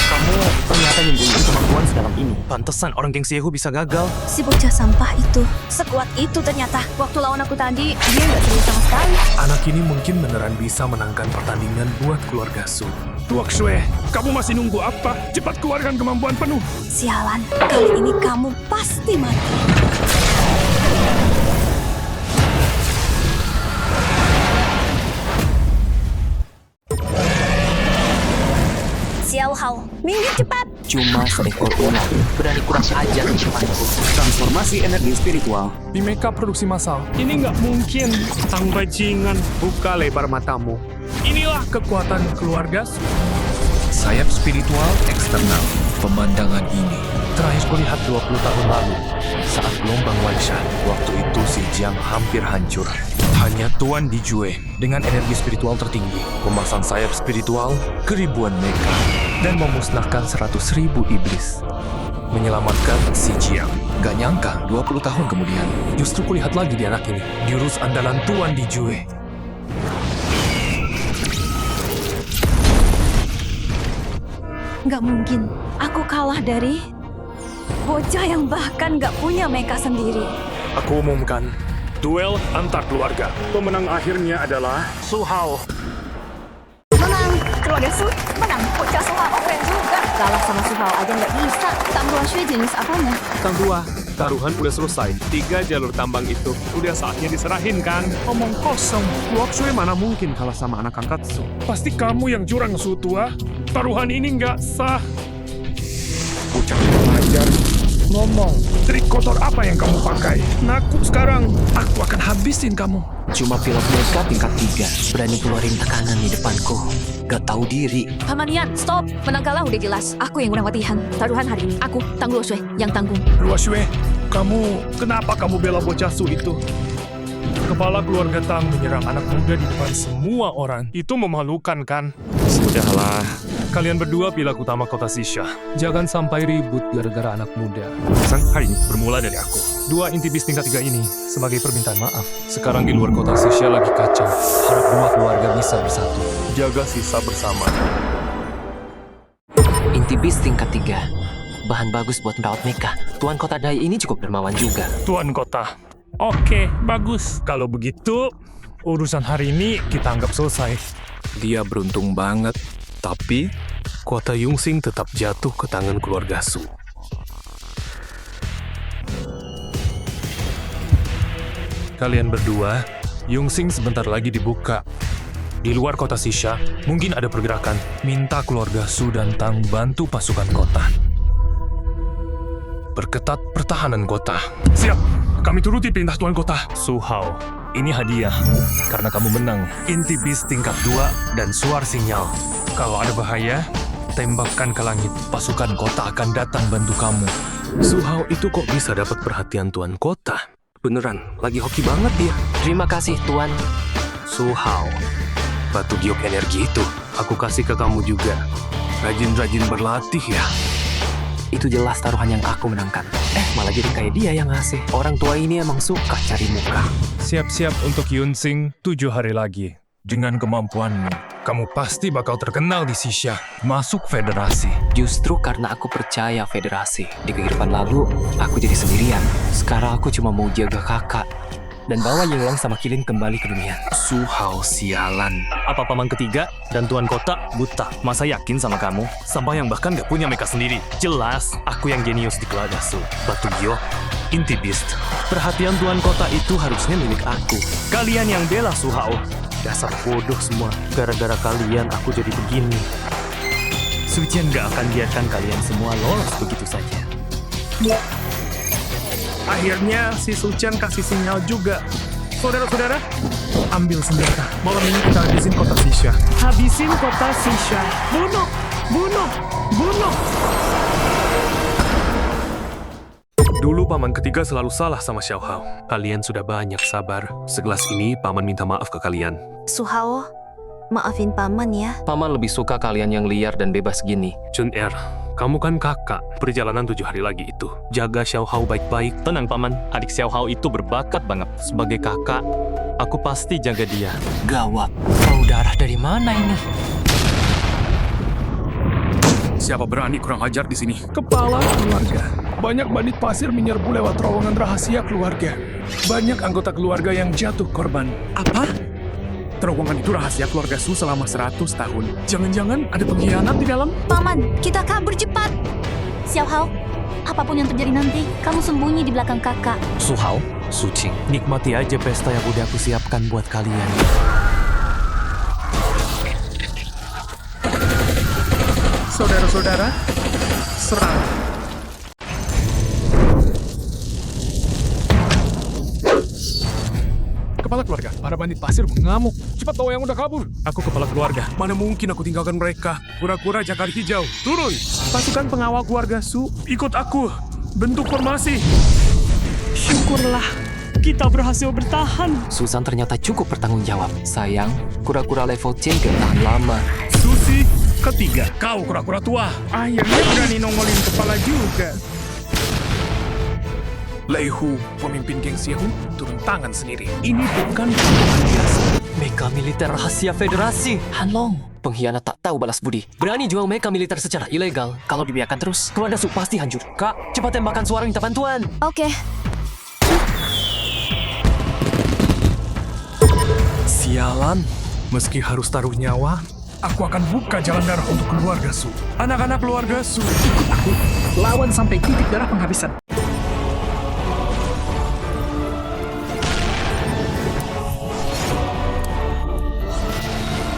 kamu ternyata nyembunyiin kemampuan sedalam ini. Pantesan orang geng Siehu bisa gagal. Si bocah sampah itu. Sekuat itu ternyata. Waktu lawan aku tadi, dia nggak serius sama sekali. Anak ini mungkin beneran bisa menangkan pertandingan buat keluarga Su. Ruok Shui, kamu masih nunggu apa? Cepat keluarkan kemampuan penuh. Sialan, kali ini kamu pasti mati. Xiao Hao, minggir cepat. Cuma seekor ular. Berani kurang ajar di depanku. Transformasi energi spiritual. Di mecha produksi massal. Ini nggak mungkin. Sang bajingan, buka lebar matamu. Inilah kekuatan keluarga Su. Sayap spiritual eksternal. Pemandangan ini Terakhir kulihat 20 tahun lalu. saat gelombang Wanshan. Waktu itu si Jiang hampir hancur. Hanya Tuan Dijue dengan energi spiritual tertinggi memasang sayap spiritual ke ribuan mecha dan memusnahkan 100.000 iblis. Menyelamatkan si Jiang. Gak nyangka 20 tahun kemudian justru kulihat lagi di anak ini. Jurus andalan Tuan Dijue. Nggak mungkin. Aku kalah dari bocah yang bahkan nggak punya mecha sendiri. Aku umumkan, duel antar keluarga. Pemenang akhirnya adalah Su Hao. Menang, keluarga Su. Menang, bocah Su Hao keren juga. Kalah sama Su Hao aja nggak bisa. Tang Luo Shui jenis apanya? Kang Tua, taruhan udah selesai. 3 jalur tambang itu udah saatnya diserahin kan? Omong kosong, Ruok Shui mana mungkin kalah sama anak angkat Su. Pasti kamu yang curang, Su Tua. Taruhan ini nggak sah. Bocah ajar. Ngomong, trik kotor apa yang kamu pakai? Naku sekarang, aku akan habisin kamu. Cuma pilot mecha tingkat 3. Berani keluarin tekanan di depanku. Gak tahu diri. Paman Yan, stop. Menang kalah udah jelas. Aku yang menang latihan. Taruhan hari ini. Aku, Tang Luo Shui, yang tanggung. Luo Shui, kenapa kamu bela bocah Su itu? Kepala keluarga Tang menyerang anak muda di depan semua orang. Itu memalukan kan? Sudahlah. Kalian berdua pilak utama kota Sisha. Jangan sampai ribut gara-gara anak muda. Sang hari ini bermula dari aku. 2 inti bis tingkat 3 ini sebagai permintaan maaf. Sekarang di luar kota Sisha lagi kacau. Harap 2 keluarga bisa bersatu. Jaga sisa bersama. Inti bis tingkat 3. Bahan bagus buat merawat mecha. Tuan kota Dai ini cukup dermawan juga. Tuan kota. Oke, bagus. Kalau begitu, urusan hari ini kita anggap selesai. Dia beruntung banget. Tapi, kota Yongxing tetap jatuh ke tangan keluarga Su. Kalian berdua, Yongxing sebentar lagi dibuka. Di luar kota Sisha, mungkin ada pergerakan. Minta keluarga Su dan Tang bantu pasukan kota. Perketat pertahanan kota. Siap, kami turuti perintah Tuan Kota. Su Hao, ini hadiah. Karena kamu menang. Inti bis tingkat 2 dan suar sinyal. Kalau ada bahaya, tembakkan ke langit. Pasukan kota akan datang bantu kamu. Su Hao itu kok bisa dapat perhatian Tuan Kota? Beneran, lagi hoki banget dia. Terima kasih, Tuan. Su Hao, batu giok energi itu aku kasih ke kamu juga. Rajin-rajin berlatih ya. Itu jelas taruhan yang aku menangkan. Malah jadi kayak dia yang ngasih. Orang tua ini emang suka cari muka. Siap-siap untuk Yongxing 7 hari lagi. Dengan kemampuanmu, kamu pasti bakal terkenal di Sisha. Masuk federasi. Justru karena aku percaya federasi. Di kehidupan lalu, aku jadi sendirian. Sekarang aku cuma mau jaga kakak. Dan bawa Yinglang sama Kilin kembali ke dunia. Su Hao sialan. Apa paman ketiga dan tuan kota buta? Masa yakin sama kamu? Sampai yang bahkan gak punya mecha sendiri. Jelas, aku yang jenius di keluarga Su. Batu giok, inti beast. Perhatian tuan kota itu harusnya milik aku. Kalian yang bela Su Hao. Dasar bodoh semua. Gara-gara kalian aku jadi begini. Sucian gak akan biarkan kalian semua lolos begitu saja. Akhirnya si Sucian kasih sinyal juga. Saudara-saudara, ambil senjata. Malam ini kita habisin kota Sisha. Habisin kota Sisha. Bunuh! Bunuh! Bunuh! Dulu paman ketiga selalu salah sama Xiao Hao. Kalian sudah banyak sabar. Segelas ini paman minta maaf ke kalian. Suhao, maafin paman ya. Paman lebih suka kalian yang liar dan bebas gini. Chun Er, kamu kan kakak. Perjalanan 7 hari lagi itu. Jaga Xiao Hao baik-baik. Tenang paman, adik Xiao Hao itu berbakat banget. Sebagai kakak, aku pasti jaga dia. Gawat, bau darah dari mana ini? Siapa berani kurang ajar di sini? Kepala keluarga. Banyak bandit pasir menyerbu lewat terowongan rahasia keluarga. Banyak anggota keluarga yang jatuh korban. Apa? Terowongan itu rahasia keluarga Su selama 100 tahun. Jangan-jangan ada pengkhianat di dalam? Paman, kita kabur cepat. Xiao Hao, apapun yang terjadi nanti, kamu sembunyi di belakang kakak. Suhao, Suci, nikmati aja pesta yang udah aku siapkan buat kalian. Saudara-saudara, serang. Kepala keluarga, para bandit pasir mengamuk. Cepat bawa yang udah kabur. Aku kepala keluarga. Mana mungkin aku tinggalkan mereka. Kura-kura jakar hijau. Turun. Pasukan pengawal keluarga Su, ikut aku. Bentuk formasi. Syukurlah, kita berhasil bertahan. Susan ternyata cukup bertanggung jawab. Sayang, kura-kura level C gak tahan lama. Susi ketiga. Kau kura-kura tua. Akhirnya berani nongolin kepala juga. Lei Hu, pemimpin geng Xiehu, turun tangan sendiri. Ini bukan pembunuhan biasa. Mega militer rahasia federasi. Hanlong, pengkhianat tak tahu balas budi. Berani jual mega militer secara ilegal. Kalau dibiarkan terus, keluarga Su pasti hancur. Kak, cepat tembakan suara minta bantuan. Oke. Sialan, meski harus taruh nyawa, aku akan buka jalan darah untuk keluarga Su. Anak-anak keluarga Su, ikut aku. Lawan sampai titik darah penghabisan.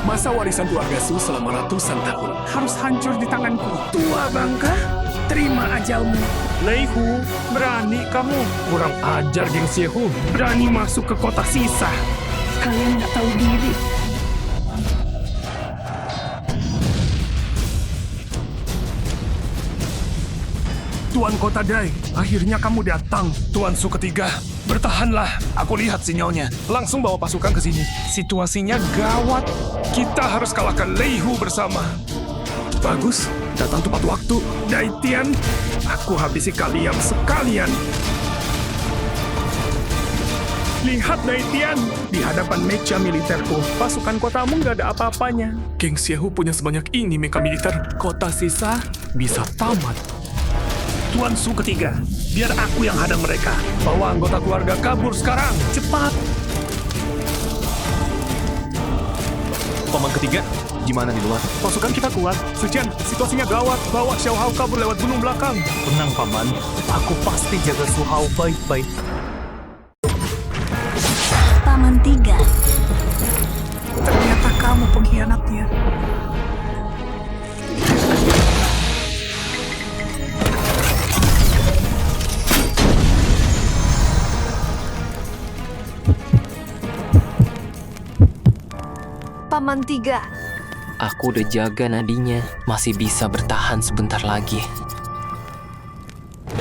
Masa warisan keluarga Su selama ratusan tahun harus hancur di tanganku. Tua bangka, terima ajalmu. Lei Hu, berani kamu. Kurang ajar geng Xiehu. Berani masuk ke kota sisa. Kalian nggak tahu diri. Tuan Kota Dai, akhirnya kamu datang. Tuan Su ketiga, bertahanlah. Aku lihat sinyalnya. Langsung bawa pasukan ke sini. Situasinya gawat. Kita harus kalahkan Lei Hu bersama. Bagus, datang tepat waktu. Dai Tian, aku habisi kalian sekalian. Lihat Dai Tian, di hadapan mecha militerku, pasukan kotamu nggak ada apa-apanya. Geng Xiehu punya sebanyak ini mecha militer. Kota sisa bisa tamat. Tuan Su ketiga, biar aku yang hadang mereka. Bawa anggota keluarga kabur sekarang, cepat. Paman ketiga, gimana di luar? Pasukan kita kuat. Sucian, situasinya gawat. Bawa Xiao Hao kabur lewat gunung belakang. Tenang paman, aku pasti jaga Suhao baik-baik. Paman tiga. Ternyata kamu pengkhianatnya. Paman tiga. Aku udah jaga nadinya. Masih bisa bertahan sebentar lagi.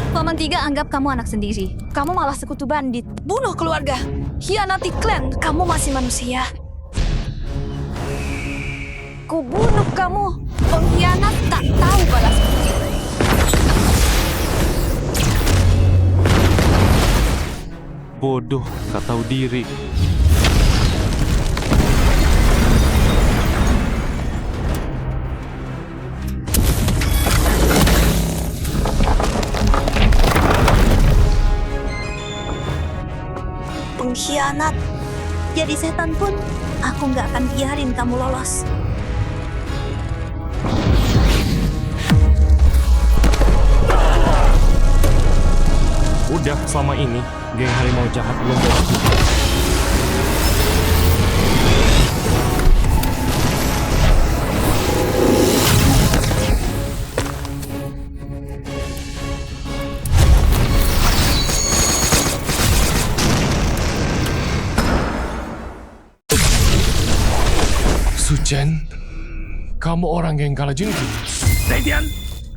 Paman tiga anggap kamu anak sendiri. Kamu malah sekutu bandit. Bunuh keluarga, hianati klan, kamu masih manusia. Ku bunuh kamu, pengkhianat tak tahu balas budi. Bodoh, gak tahu diri. Pengkhianat. Jadi setan pun, aku nggak akan biarin kamu lolos. Udah, selama ini, geng harimau jahat belum bebas. Jen, kamu orang yang kalah jengking. Daitian,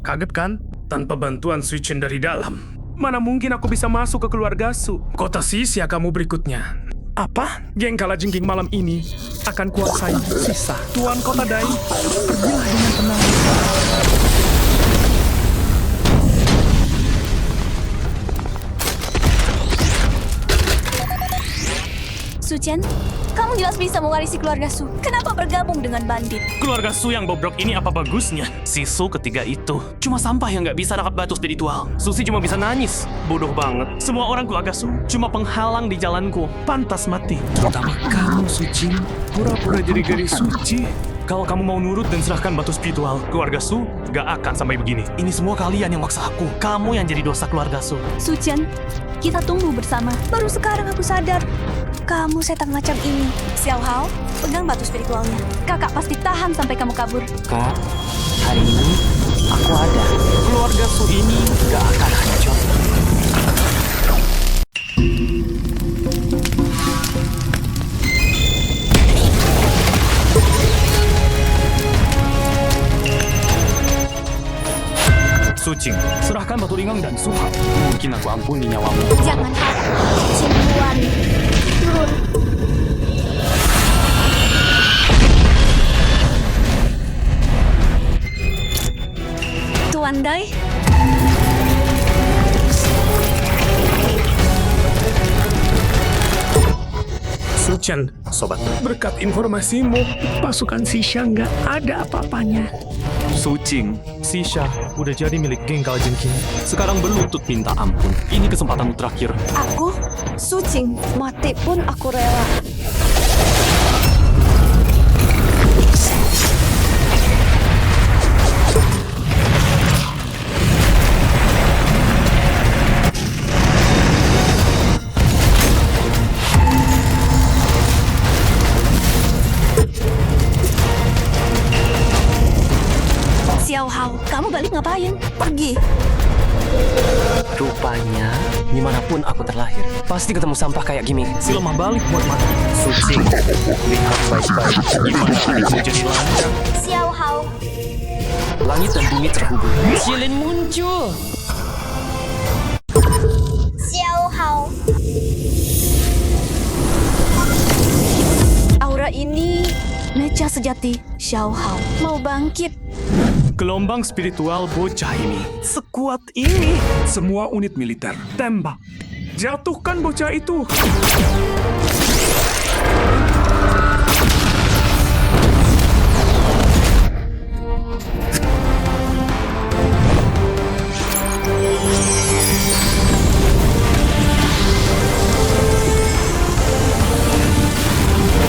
kaget kan? Tanpa bantuan Suicen dari dalam, mana mungkin aku bisa masuk ke keluarga Su? Kota Sisia kamu berikutnya. Apa? Geng kalajengking malam ini akan kuasai sisa Tuan Kota Dai. Pergilah dengan tenang. Suchen, kamu jelas bisa mewarisi keluarga Su. Kenapa bergabung dengan bandit? Keluarga Su yang bobrok ini apa bagusnya? Si Su ketiga itu cuma sampah yang nggak bisa nangkap batu spiritual. Susi cuma bisa nangis. Bodoh banget. Semua orang keluarga Su cuma penghalang di jalanku. Pantas mati. Terutama kamu, Suci. Pura-pura jadi gadis suci. Kalau kamu mau nurut dan serahkan batu spiritual, keluarga Su gak akan sampai begini. Ini semua kalian yang maksa aku. Kamu yang jadi dosa keluarga Su. Suchen, kita tumbuh bersama. Baru sekarang aku sadar, kamu setan macam ini. Xiao Hao, pegang batu spiritualnya. Kakak pasti tahan sampai kamu kabur. Kak, hari ini aku ada. Keluarga Su ini gak akan hancur. Sucing, serahkan batu ringan dan Su Hao. Mungkin aku ampuni nyawamu. Jangan harap, Cimuan. Turun. Tuan Dai, Suchen, sobat, berkat informasimu, pasukan Sisha nggak ada apa-apanya. Sucing, Sisha udah jadi milik geng kalajengking. Sekarang berlutut minta ampun. Ini kesempatanmu terakhir. Aku, Sucing, mati pun aku rela. Xiao Hao, kamu balik ngapain? Pergi. Rupanya, dimanapun aku terlahir, pasti ketemu sampah kayak gini. Si lemah balik buat mati. Sucing, lihat baik-baik gimana adikmu jadi lancar. Xiao Hao, Langit dan bumi terhubung. Jilin muncul. Xiao Hao. Aura ini mecha sejati Xiao Hao mau bangkit. Gelombang spiritual bocah ini sekuat ini. Semua unit militer, Tembak. Jatuhkan bocah itu.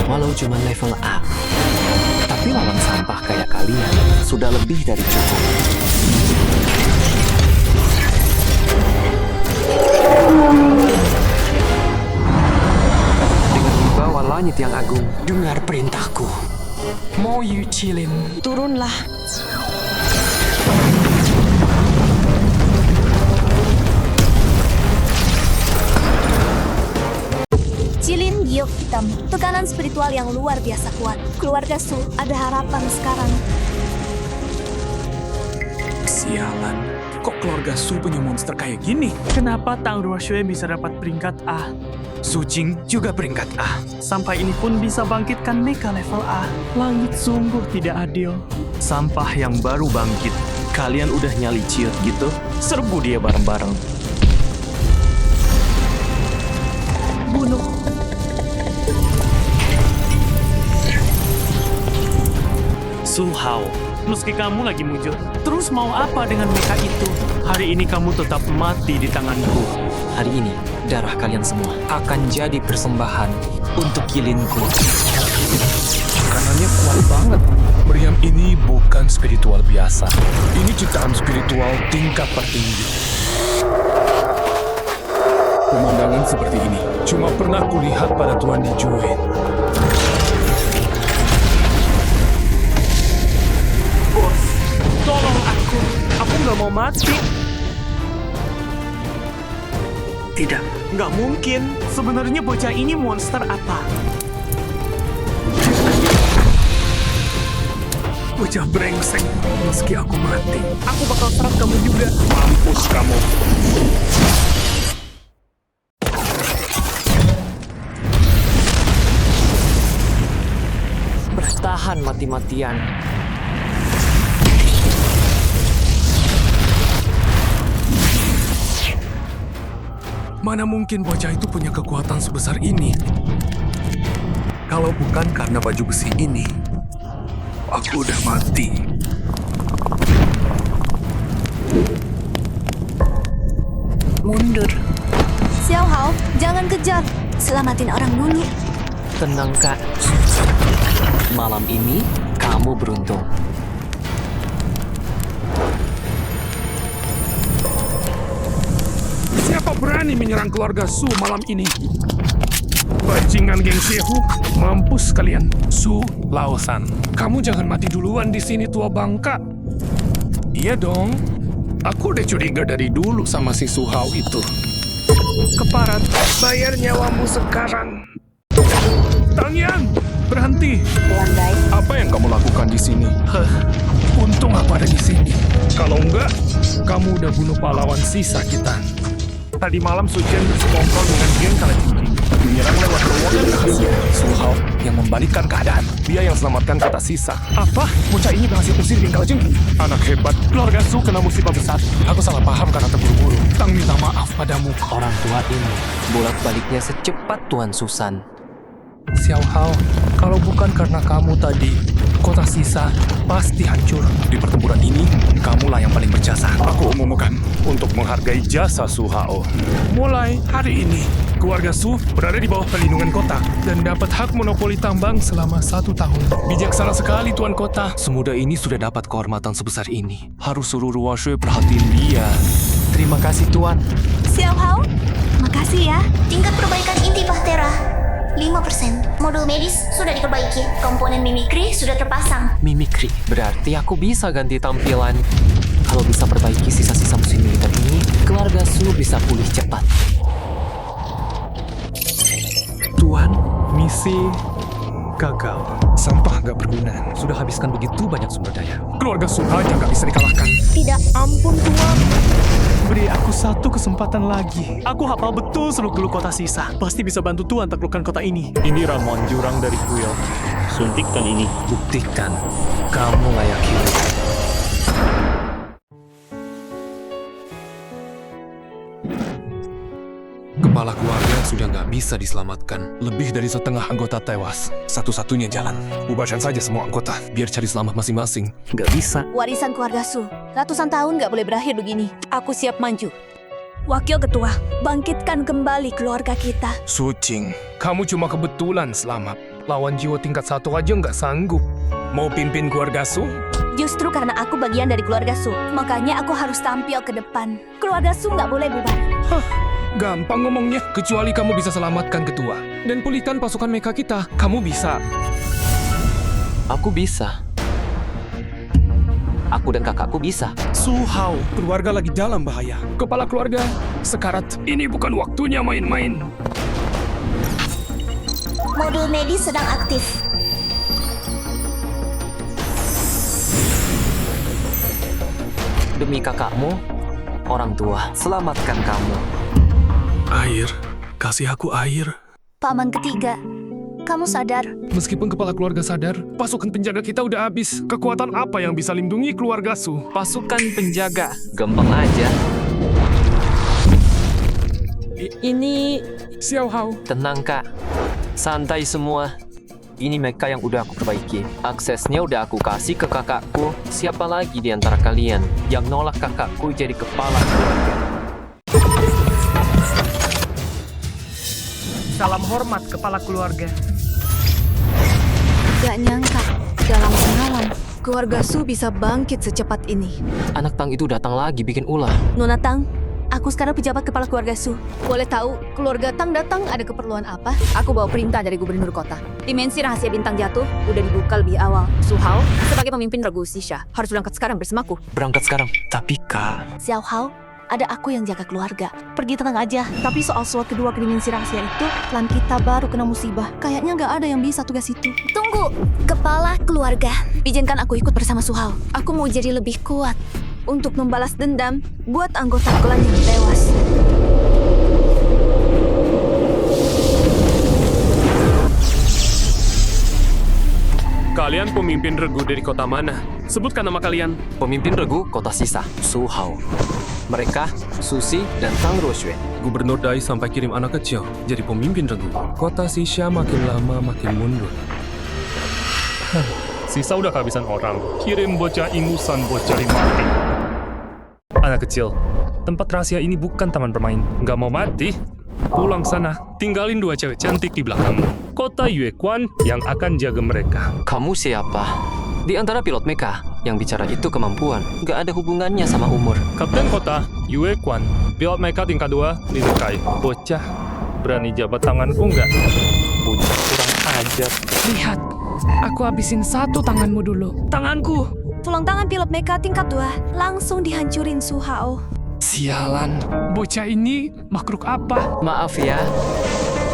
Walau cuma level A, tapi lawan sampah kayak kalian sudah lebih dari cukup. Dengan membawa langit yang agung, dengar perintahku. Mau you chillin? Turunlah. Cilin giok hitam, tekanan spiritual yang luar biasa kuat. Keluarga Su ada harapan sekarang. sialan. Kok keluarga Su punya monster kayak gini? Kenapa Tang Ruoxue bisa dapat peringkat A? Su Jing juga peringkat A. Sampai ini pun bisa bangkitkan mecha level A. Langit sungguh tidak adil. Sampah yang baru bangkit. Kalian udah nyali ciut gitu? Serbu dia bareng-bareng. Bunuh. Su Hao, meski kamu lagi muncul, terus mau apa dengan mecha itu? Hari ini kamu tetap mati di tanganku. Hari ini, darah kalian semua akan jadi persembahan untuk kilinku. Tekanannya kuat banget. Meriam ini bukan spiritual biasa. Ini ciptaan spiritual tingkat tertinggi. Pemandangan seperti ini cuma pernah kulihat pada Tuan Di Juin. Bos, tolong aku. Aku nggak mau mati. Tidak, nggak mungkin. Sebenarnya bocah ini monster apa? Bocah brengsek, meski aku mati. Aku bakal serap kamu juga. Mampus kamu. Bertahan mati-matian. Mana mungkin bocah itu punya kekuatan sebesar ini? Kalau bukan karena baju besi ini, aku udah mati. Mundur. Xiao Hao, jangan kejar. Selamatin orang dulu. Tenang kak. Malam ini kamu beruntung. Siapa berani menyerang keluarga Su malam ini? Bajingan geng Siehu, mampus kalian. Su, Laosan, kamu jangan mati duluan di sini tua bangka. Iya dong, aku udah curiga dari dulu sama si Su Hao itu. Keparat, bayar nyawamu sekarang. Tang Yan, berhenti. Apa yang kamu lakukan di sini? Untung aku ada di sini. Kalau enggak, kamu udah bunuh pahlawan sisa kita. Tadi malam Sujian bersekongkol dengan geng Kalajengking. Menyerang lewat terowongan rahasia. Su Hao yang membalikkan keadaan. Dia yang selamatkan kota sisa. Apa? Bocah ini berhasil usir geng Kalajengking. Anak hebat. Keluarga Su kena musibah besar. Aku salah paham karena terburu-buru. Tang minta maaf padamu. Orang tua ini bolak-baliknya secepat Tuan Susan. Xiao Hao, kalau bukan karena kamu tadi, kota sisa pasti hancur. Di pertempuran ini, kamulah yang paling berjasa. Aku umumkan untuk menghargai jasa Su Hao. Mulai hari ini, keluarga Su berada di bawah perlindungan kota dan dapat hak monopoli tambang selama 1 tahun. Bijaksana sekali Tuan Kota. Semudah ini sudah dapat kehormatan sebesar ini. Harus suruh Ruashui perhatiin dia. Terima kasih Tuan. Xiao Hao, makasih ya. Tingkat perbaikan inti Bahtera 5%. Modul medis sudah diperbaiki. Komponen mimikri sudah terpasang. Mimikri, berarti aku bisa ganti tampilan. Kalau bisa perbaiki sisa-sisa musim militer ini, keluarga Su bisa pulih cepat. Tuan, misi gagal. Sampah gak berguna. Sudah habiskan begitu banyak sumber daya. Keluarga Su aja gak bisa dikalahkan. Tidak. Ampun Tuan. Beri aku 1 kesempatan lagi. Aku hafal betul seluk-beluk kota sisa. Pasti bisa bantu Tuan taklukkan kota ini. Ini ramuan jurang dari kuil. Suntikkan ini. Buktikan kamu layak hidup. Kepala keluarga sudah nggak bisa diselamatkan. Lebih dari setengah anggota tewas. Satu-satunya jalan. Bubarkan saja semua anggota, biar cari selamat masing-masing. Gak bisa. Warisan keluarga Su. Ratusan tahun gak boleh berakhir begini. Aku siap maju. Wakil Ketua, bangkitkan kembali keluarga kita. Sucing, kamu cuma kebetulan selamat. Lawan jiwa tingkat 1 aja nggak sanggup. Mau pimpin keluarga Su? Justru karena aku bagian dari keluarga Su, makanya aku harus tampil ke depan. Keluarga Su nggak boleh bubar. Gampang ngomongnya. Kecuali kamu bisa selamatkan ketua dan pulihkan pasukan mecha kita. Kamu bisa. Aku bisa. Aku dan kakakku bisa. Su Hao, keluarga lagi dalam bahaya. Kepala keluarga, sekarat. Ini bukan waktunya main-main. Modul medis sedang aktif. Demi kakakmu, orang tua, selamatkan kamu. Air, kasih aku air. Paman ketiga, kamu sadar? Meskipun kepala keluarga sadar, pasukan penjaga kita udah habis. Kekuatan apa yang bisa lindungi keluarga Su? Pasukan penjaga. Gampang aja. Ini Xiao Hao. Tenang kak. Santai semua. Ini mecha yang udah aku perbaiki. Aksesnya udah aku kasih ke kakakku. Siapa lagi di antara kalian yang nolak kakakku jadi kepala keluarga? salam hormat kepala keluarga. Gak nyangka, dalam semalam, keluarga Su bisa bangkit secepat ini. Anak Tang itu datang lagi bikin ulah. Nona Tang, aku sekarang pejabat kepala keluarga Su. Boleh tahu keluarga Tang datang ada keperluan apa? Aku bawa perintah dari gubernur kota. Dimensi rahasia bintang jatuh udah dibuka lebih awal. Su Hao sebagai pemimpin Regu Sisha harus berangkat sekarang bersamaku. Berangkat sekarang. Tapi kak... Xiao Hao, ada aku yang jaga keluarga. Pergi tenang aja. Tapi soal slot kedua ke dimensi rahasia itu, Klan kita baru kena musibah. Kayaknya nggak ada yang bisa tugas itu. Tunggu, kepala keluarga. Izinkan aku ikut bersama Suhao. Aku mau jadi lebih kuat. untuk membalas dendam buat anggota klan yang tewas. Kalian pemimpin regu dari kota mana? Sebutkan nama kalian. Pemimpin regu kota sisa, Su Hao. Mereka, Susi dan Tang Ruoxue. Gubernur Dai sampai kirim anak kecil jadi pemimpin regu. Kota Sisha makin lama makin mundur. Sisa udah kehabisan orang. Kirim bocah ingusan buat cari mati. Anak kecil, tempat rahasia ini bukan taman bermain. Nggak mau mati? Pulang sana, tinggalin 2 cewek cantik di belakangmu. Kota Yuekuan yang akan jaga mereka. Kamu siapa? Di antara pilot mecha, yang bicara itu kemampuan. Nggak ada hubungannya sama umur. Kapten kota Yuekuan, pilot mecha tingkat 2, Lin Kai. Bocah, berani jabat tanganku nggak? Bocah kurang ajar. Lihat, aku habisin 1 tanganmu dulu. Tanganku! Tulang tangan pilot mecha tingkat 2 langsung dihancurin Su Hao. Sialan, bocah ini makhluk apa? Maaf ya,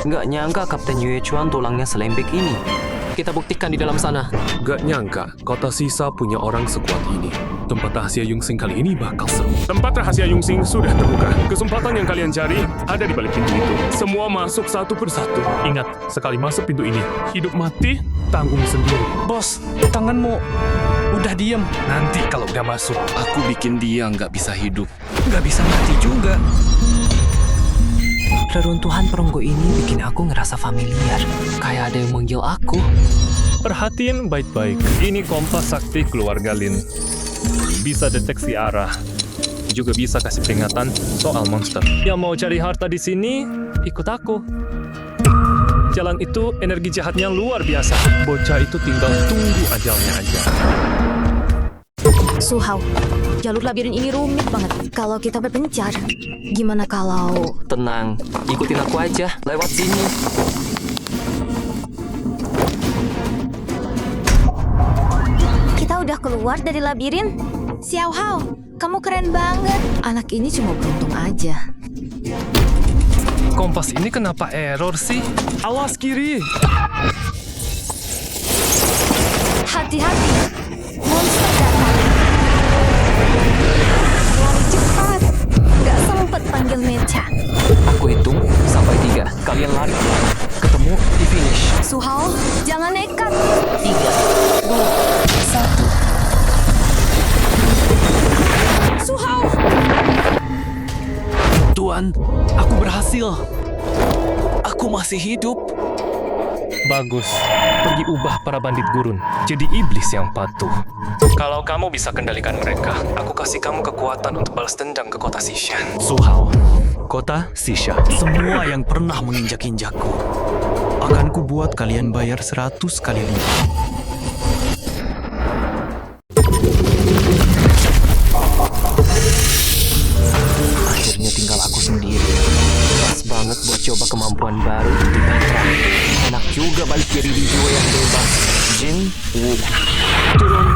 nggak nyangka Kapten Yuechuan tulangnya selembek ini. Kita buktikan di dalam sana. Gak nyangka kota Sisa punya orang sekuat ini. Tempat rahasia Yungsing kali ini bakal seru. Tempat rahasia Yungsing sudah terbuka. Kesempatan yang kalian cari ada di balik pintu itu. Semua masuk satu persatu. Ingat, sekali masuk pintu ini, hidup mati tanggung sendiri. Bos, tanganmu udah diem. Nanti kalau udah masuk, Aku bikin dia nggak bisa hidup. Nggak bisa mati juga. Reruntuhan perunggu ini bikin aku ngerasa familiar. Kayak ada yang manggil aku. perhatiin baik-baik. Ini kompas sakti keluarga Lin. Bisa deteksi arah. Juga bisa kasih peringatan soal monster. Yang mau cari harta di sini, ikut aku. Jalan itu energi jahatnya luar biasa. Bocah itu tinggal tunggu ajalnya aja. Su Hao, jalur labirin ini rumit banget. Kalau kita berpencar, gimana kalau... Tenang, ikutin aku aja. Lewat sini. Kita udah keluar dari labirin? Xiao Hao, kamu keren banget. Anak ini cuma beruntung aja. Kompas ini kenapa error sih? Awas kiri! Hati-hati, monster datang. Lari cepat, nggak sempet panggil mecha. Aku hitung sampai 3. Kalian lari. Ketemu di finish. Su Hao, jangan nekat. 3, 2, 1. Su Hao! Tuan, aku berhasil. Aku masih hidup. Bagus. Pergi ubah para bandit gurun jadi iblis yang patuh. Kalau kamu bisa kendalikan mereka, aku kasih kamu kekuatan untuk balas dendam ke kota Sisha. Su Hao, kota Sisha. Semua yang pernah menginjak-injakku akan kubuat kalian bayar 100 kali lipat. Akhirnya tinggal aku sendiri. Pas banget buat coba kemampuan baru di Patra. Enak juga balik jadi jiwa yang bebas. Jin Wu. Turun.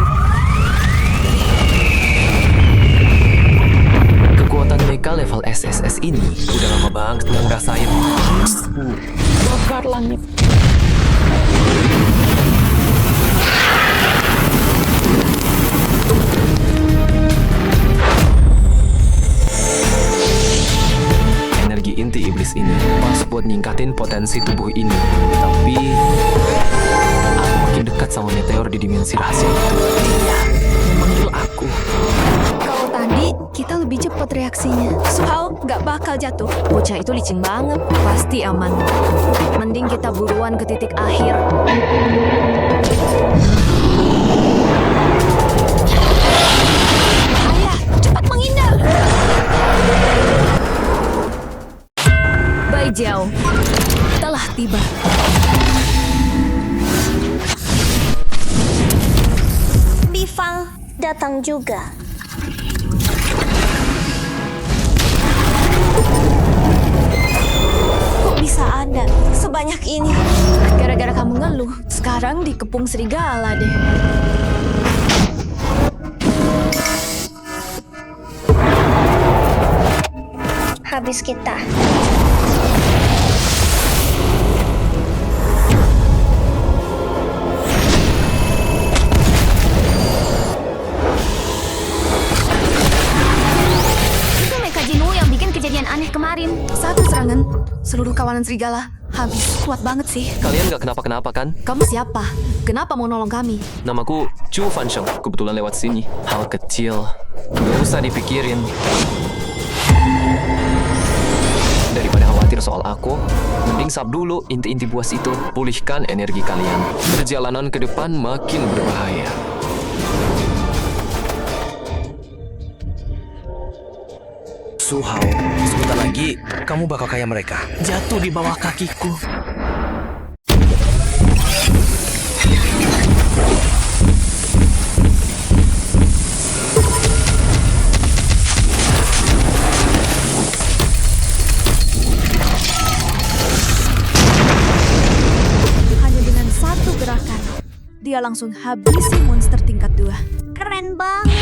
Kekuatan mecha level SSS ini udah lama banget nggak ngerasain. Bakar langit. Energi inti iblis ini pas buat ningkatin potensi tubuh ini. Tapi aku makin dekat sama meteor di dimensi rahasia itu. Dia memanggil aku. Kalau tadi, kita lebih cepat reaksinya. Su Hao nggak bakal jatuh. Bocah itu licin banget, pasti aman. Mending kita buruan ke titik akhir. Ayah, cepat menghindar! Bai Jiao telah tiba. Bifang datang juga. Kok bisa ada sebanyak ini? Gara-gara kamu ngeluh, sekarang dikepung serigala deh. habis kita. Itu Mecha Jinwoo yang bikin kejadian aneh kemarin. Satu serangan, seluruh kawanan serigala habis. Kuat banget sih. Kalian gak kenapa-kenapa kan? Kamu siapa? Kenapa mau nolong kami? Namaku Chu Fansheng, kebetulan lewat sini. Hal kecil, gak usah dipikirin. Daripada khawatir soal aku, mending sab dulu inti-inti buas itu. Pulihkan energi kalian. Perjalanan ke depan makin berbahaya. Su Hao, sebentar lagi kamu bakal kayak mereka. Jatuh di bawah kakiku. Hanya dengan satu gerakan, dia langsung habisi monster tingkat 2. Keren banget.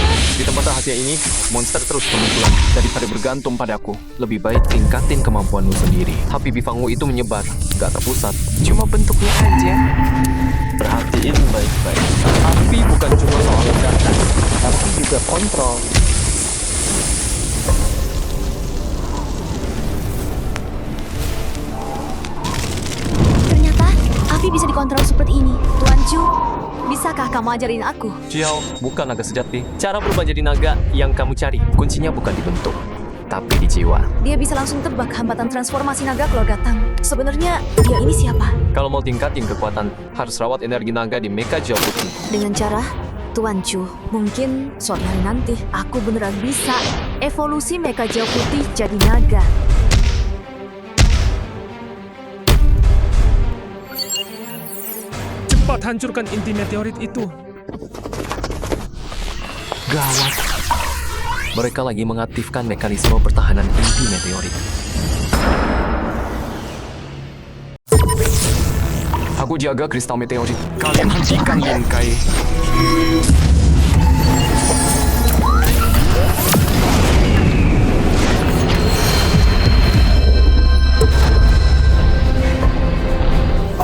Di tempat rahasia ini, monster terus bermunculan. Daripada bergantung padaku, lebih baik tingkatin kemampuanmu sendiri. Api bifangmu itu menyebar, gak terpusat. Cuma bentuknya aja. Perhatiin baik-baik. Api bukan cuma soal ledakan, tapi juga kontrol. Ternyata api bisa dikontrol seperti ini. Tuan Chu, bisakah kamu ajarin aku? Xiao, bukan naga sejati. Cara berubah jadi naga yang kamu cari, kuncinya bukan di bentuk, tapi di jiwa. Dia bisa langsung tebak hambatan transformasi naga kalau datang. Sebenarnya dia ini siapa? Kalau mau tingkatin kekuatan, harus rawat energi naga di Mecha Jiao Putih. Dengan cara Tuan Chu, mungkin suatu hari nanti aku beneran bisa evolusi Mecha Jiao Putih jadi naga. Cepat hancurkan inti meteorit itu. Gawat. Mereka lagi mengaktifkan mekanisme pertahanan inti meteorit. Aku jaga kristal meteorit. Kalian hentikan Lin Kai.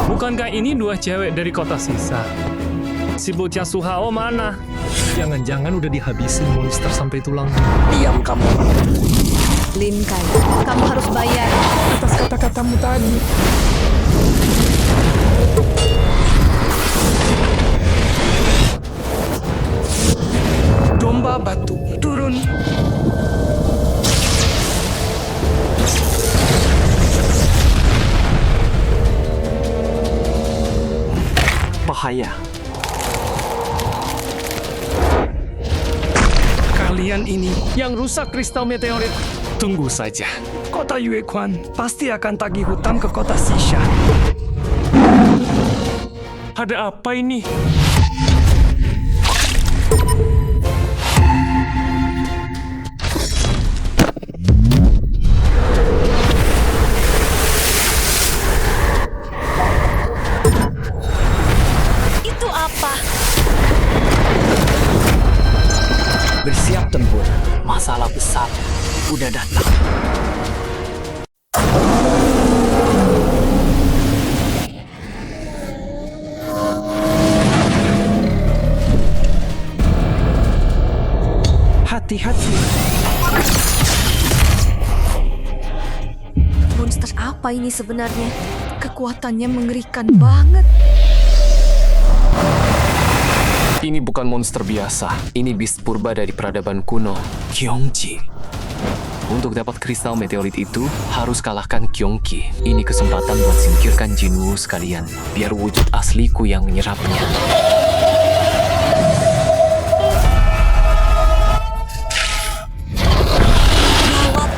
Bukankah ini dua cewek dari kota sisa? Si bocah Su Hao mana? Jangan-jangan udah dihabisin monster sampai tulang. Diam kamu. Lin Kai, kamu harus bayar atas kata-katamu tadi. Domba batu, turun. Bahaya. Kalian ini yang rusak kristal meteorit. Tunggu saja. Kota Yue Quan pasti akan tagih hutang ke kota Xisha. Ada apa ini? Itu apa? Bersiap tempur. Masalah besar udah datang. Hati-hati. Monster apa ini sebenarnya? Kekuatannya mengerikan banget. Ini bukan monster biasa. Ini beast purba dari peradaban kuno, Gyeongji. Untuk dapat kristal meteorit itu, harus kalahkan Gyeongki. Ini kesempatan buat singkirkan Jinwoo sekalian, biar wujud asliku yang menyerapnya. Gawat,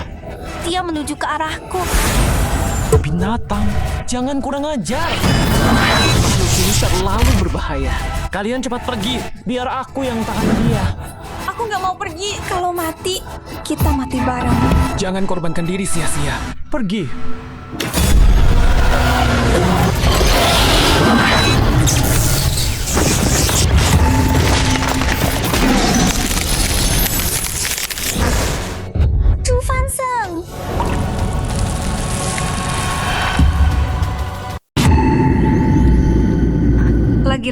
dia menuju ke arahku. Binatang, jangan kurang ajar. Makhluk ini terlalu berbahaya. Kalian cepat pergi, biar aku yang tahan dia. Aku nggak mau pergi. Kalau mati, kita mati bareng. Jangan korbankan diri sia-sia. Pergi. Chu Fansheng.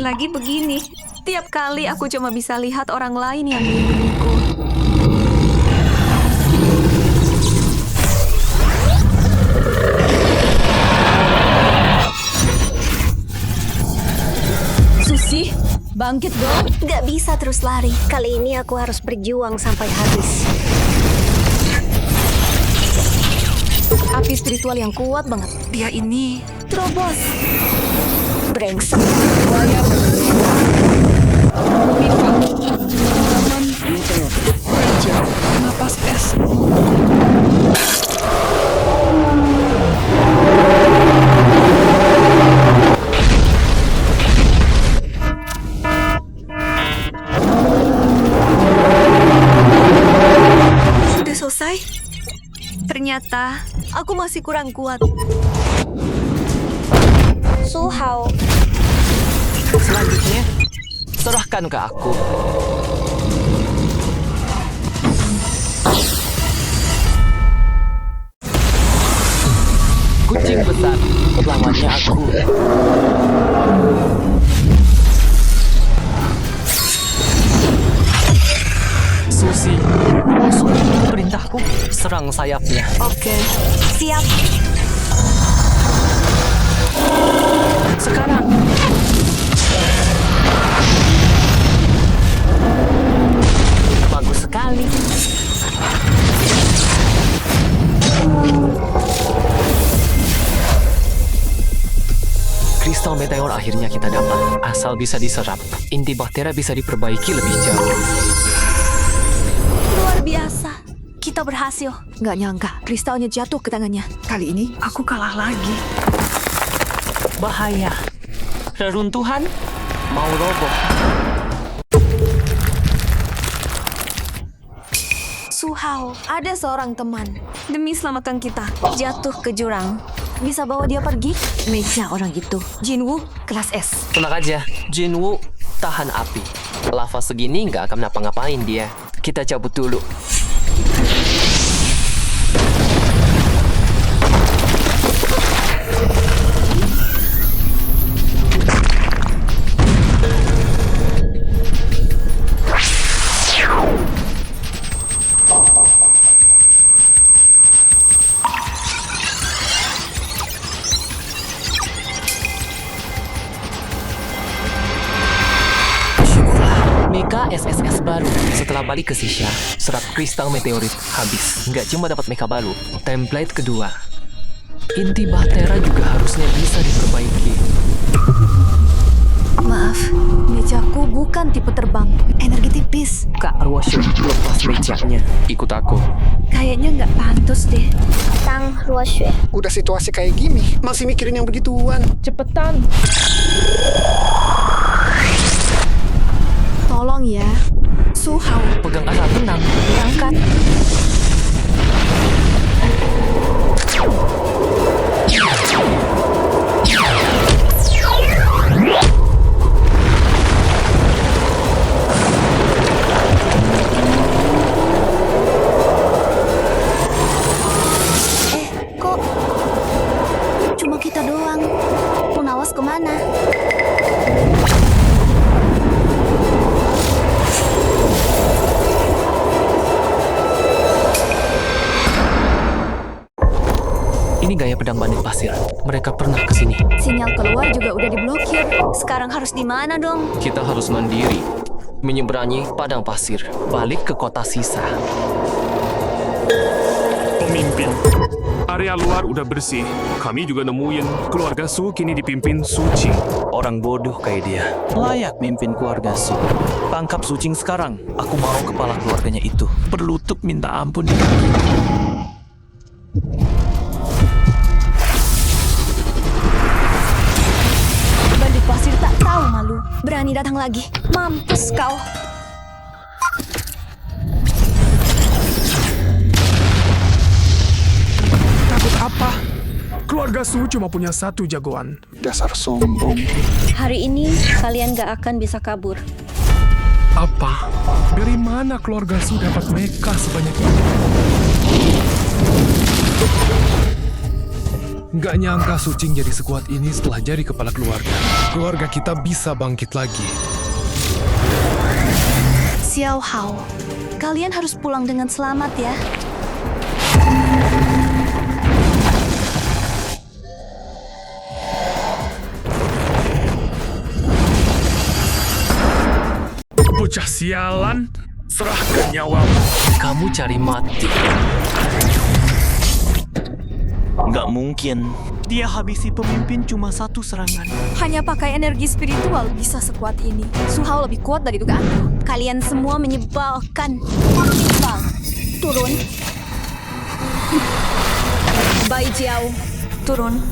lagi begini. Tiap kali aku cuma bisa lihat orang lain yang melindungiku. Susi, bangkit dong. Gak bisa terus lari. Kali ini aku harus berjuang sampai habis. Api spiritual yang kuat banget. Dia ini Terobos. Brengsek. napas es. Sudah selesai? Ternyata aku masih kurang kuat. Su Hao. Selanjutnya, serahkan ke aku. Kucing besar, lawannya aku. Susi, langsung ikuti perintahku. Serang sayapnya. Oke, Siap. Sekarang. Bagus sekali. Kristal meteor akhirnya kita dapat. Asal bisa diserap, inti bahtera bisa diperbaiki lebih jauh. luar biasa. Kita berhasil. Nggak nyangka, kristalnya jatuh ke tangannya. Kali ini aku kalah lagi. Bahaya. Reruntuhan mau roboh. Su Hao, ada seorang teman. Demi selamatkan kita, jatuh ke jurang. Bisa bawa dia pergi? Meja orang itu. Jinwoo, kelas S. Tenang aja, Jinwoo tahan api. Lava segini nggak akan ngapa-ngapain dia. Kita cabut dulu. Mecha SSS baru. Setelah balik ke Sisha, serap kristal meteorit habis. Nggak cuma dapat mecha baru, template kedua. Inti bahtera juga harusnya bisa diperbaiki. Maaf, mejaku bukan tipe terbang. Energi tipis. Kak Ruoshu, lepas mejanya. Ikut aku. Kayaknya nggak pantas deh. Tang Ruoshui. Udah situasi kayak gini, masih mikirin yang begituan. Cepetan. Tolong ya. Su Hao, Pegang arah tenang. berangkat. Kok cuma kita doang? Punawas kemana? Ini gaya pedang bandit pasir. Mereka pernah kesini. Sinyal keluar juga udah diblokir. Sekarang harus di mana dong? Kita harus mandiri. Menyeberangi padang pasir. Balik ke kota sisa. Pemimpin. Area luar udah bersih. Kami juga nemuin keluarga Su kini dipimpin Su Qing. Orang bodoh kayak dia. Layak mimpin keluarga Su. Tangkap Su Qing sekarang. Aku mau kepala keluarganya itu berlutut minta ampun di kaki. Bandit pasir tak tahu malu. Berani datang lagi. Mampus kau. Takut apa? Keluarga Su cuma punya satu jagoan. Dasar sombong. Hari ini kalian gak akan bisa kabur. Apa? Dari mana keluarga Su dapat mecha sebanyak ini? Nggak nyangka Sucing jadi sekuat ini setelah jadi kepala keluarga. Keluarga kita bisa bangkit lagi. Xiao Hao, kalian harus pulang dengan selamat ya. Bocah sialan, serahkan nyawamu. Kamu cari mati. Nggak mungkin. Dia habisi pemimpin cuma satu serangan. Hanya pakai energi spiritual bisa sekuat ini. Su Hao lebih kuat dari dugaanku. Kalian semua menyebalkan. Bang, turun. Bai Jiao, Turun.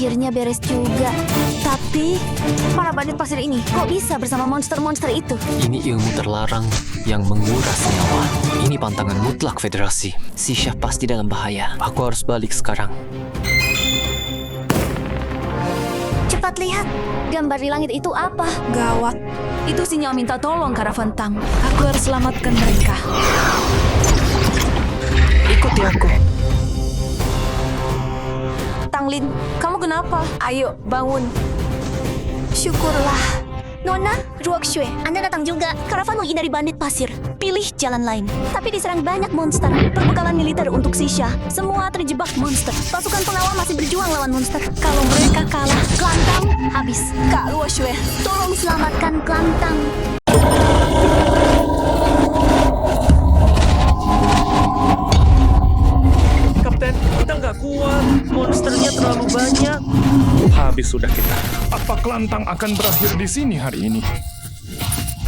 akhirnya beres juga. Tapi, para bandit pasir ini kok bisa bersama monster-monster itu? Ini ilmu terlarang yang menguras nyawa. Ini pantangan mutlak Federasi. Si Syah pasti dalam bahaya. Aku harus balik sekarang. Cepat lihat, gambar di langit itu apa? Gawat. Itu sinyal minta tolong karavan Tang. Aku harus selamatkan mereka. Ikuti aku. Tanglin, kamu kenapa? Ayo, bangun. Syukurlah. Nona, Ruoxue, Anda datang juga. Karavan menghindari bandit pasir. Pilih jalan lain. Tapi diserang banyak monster. Perbekalan militer untuk Sisha. Semua terjebak monster. Pasukan pengawal masih berjuang lawan monster. Kalau mereka kalah, Klantang habis. Kak Ruoxue, tolong selamatkan Klantang. Kapten, kita nggak kuat. Monsternya terlalu banyak. Habis sudah kita. Apa Klantang akan berakhir di sini hari ini?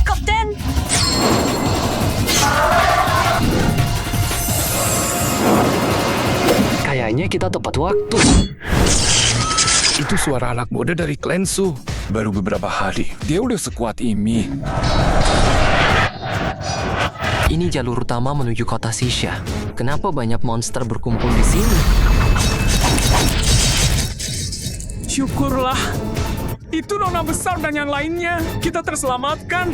Kapten! Kayaknya kita tepat waktu. Itu suara anak muda dari klan Su. Baru beberapa hari, dia udah sekuat ini. Ini jalur utama menuju kota Sisha. Kenapa banyak monster berkumpul di sini? Syukurlah. Itu Nona Besar dan yang lainnya. Kita terselamatkan.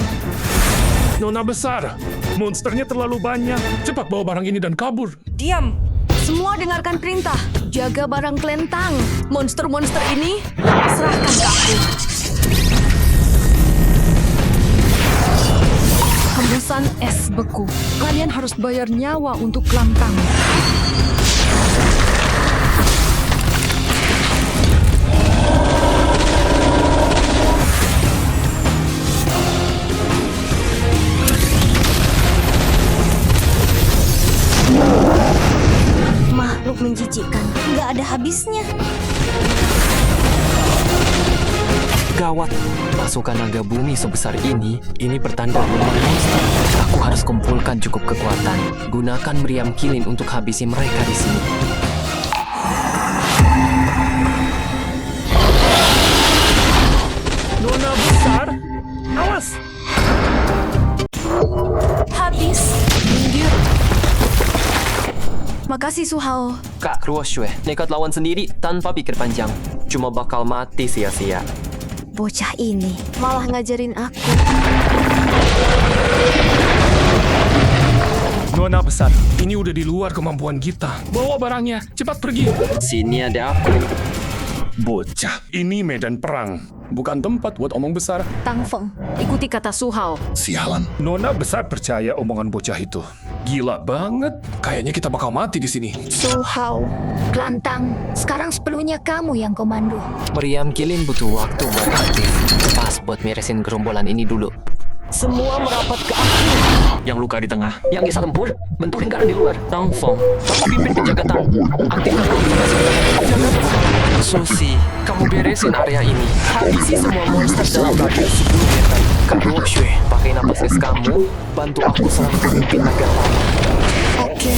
Nona Besar, monsternya terlalu banyak. Cepat bawa barang ini dan kabur. Diam! Semua dengarkan perintah. Jaga barang Klentang. Monster-monster ini, serahkan ke aku. Hembusan es beku. Kalian harus bayar nyawa untuk Klantang. Makhluk menjijikkan. Nggak ada habisnya. Gawat, pasukan naga bumi sebesar ini pertanda rumah monster. Aku harus kumpulkan cukup kekuatan. Gunakan meriam kilin untuk habisi mereka di sini. Nona Besar, awas! Habis. Minggir. Makasih, Suhao. Kak Ruoxue, nekat lawan sendiri tanpa pikir panjang. Cuma bakal mati sia-sia. Bocah ini malah ngajarin aku. Nona Besar, ini udah di luar kemampuan kita. Bawa barangnya, cepat pergi. Sini ada aku. Bocah, ini medan perang. Bukan tempat buat omong besar. Tang Feng, ikuti kata Suhao. Sialan. Nona Besar percaya omongan bocah itu. Gila banget. Kayaknya kita bakal mati di sini. Suhao, Klantang, sekarang sepenuhnya kamu yang komando. Meriam kilin butuh waktu buat aktif. Pas buat meresin gerombolan ini dulu. Semua merapat ke aku. Yang luka di tengah. Yang bisa tempur, bentuk lingkaran di luar. Tang Feng, kamu pimpin penjaga Tang. Aktifkan komunikasi. Susi, kamu beresin area ini. Habisi semua monster dalam radius 10 meter. Kak Ruoxue, pakai napas es kamu, bantu aku serang pemimpin naga Tang. Oke.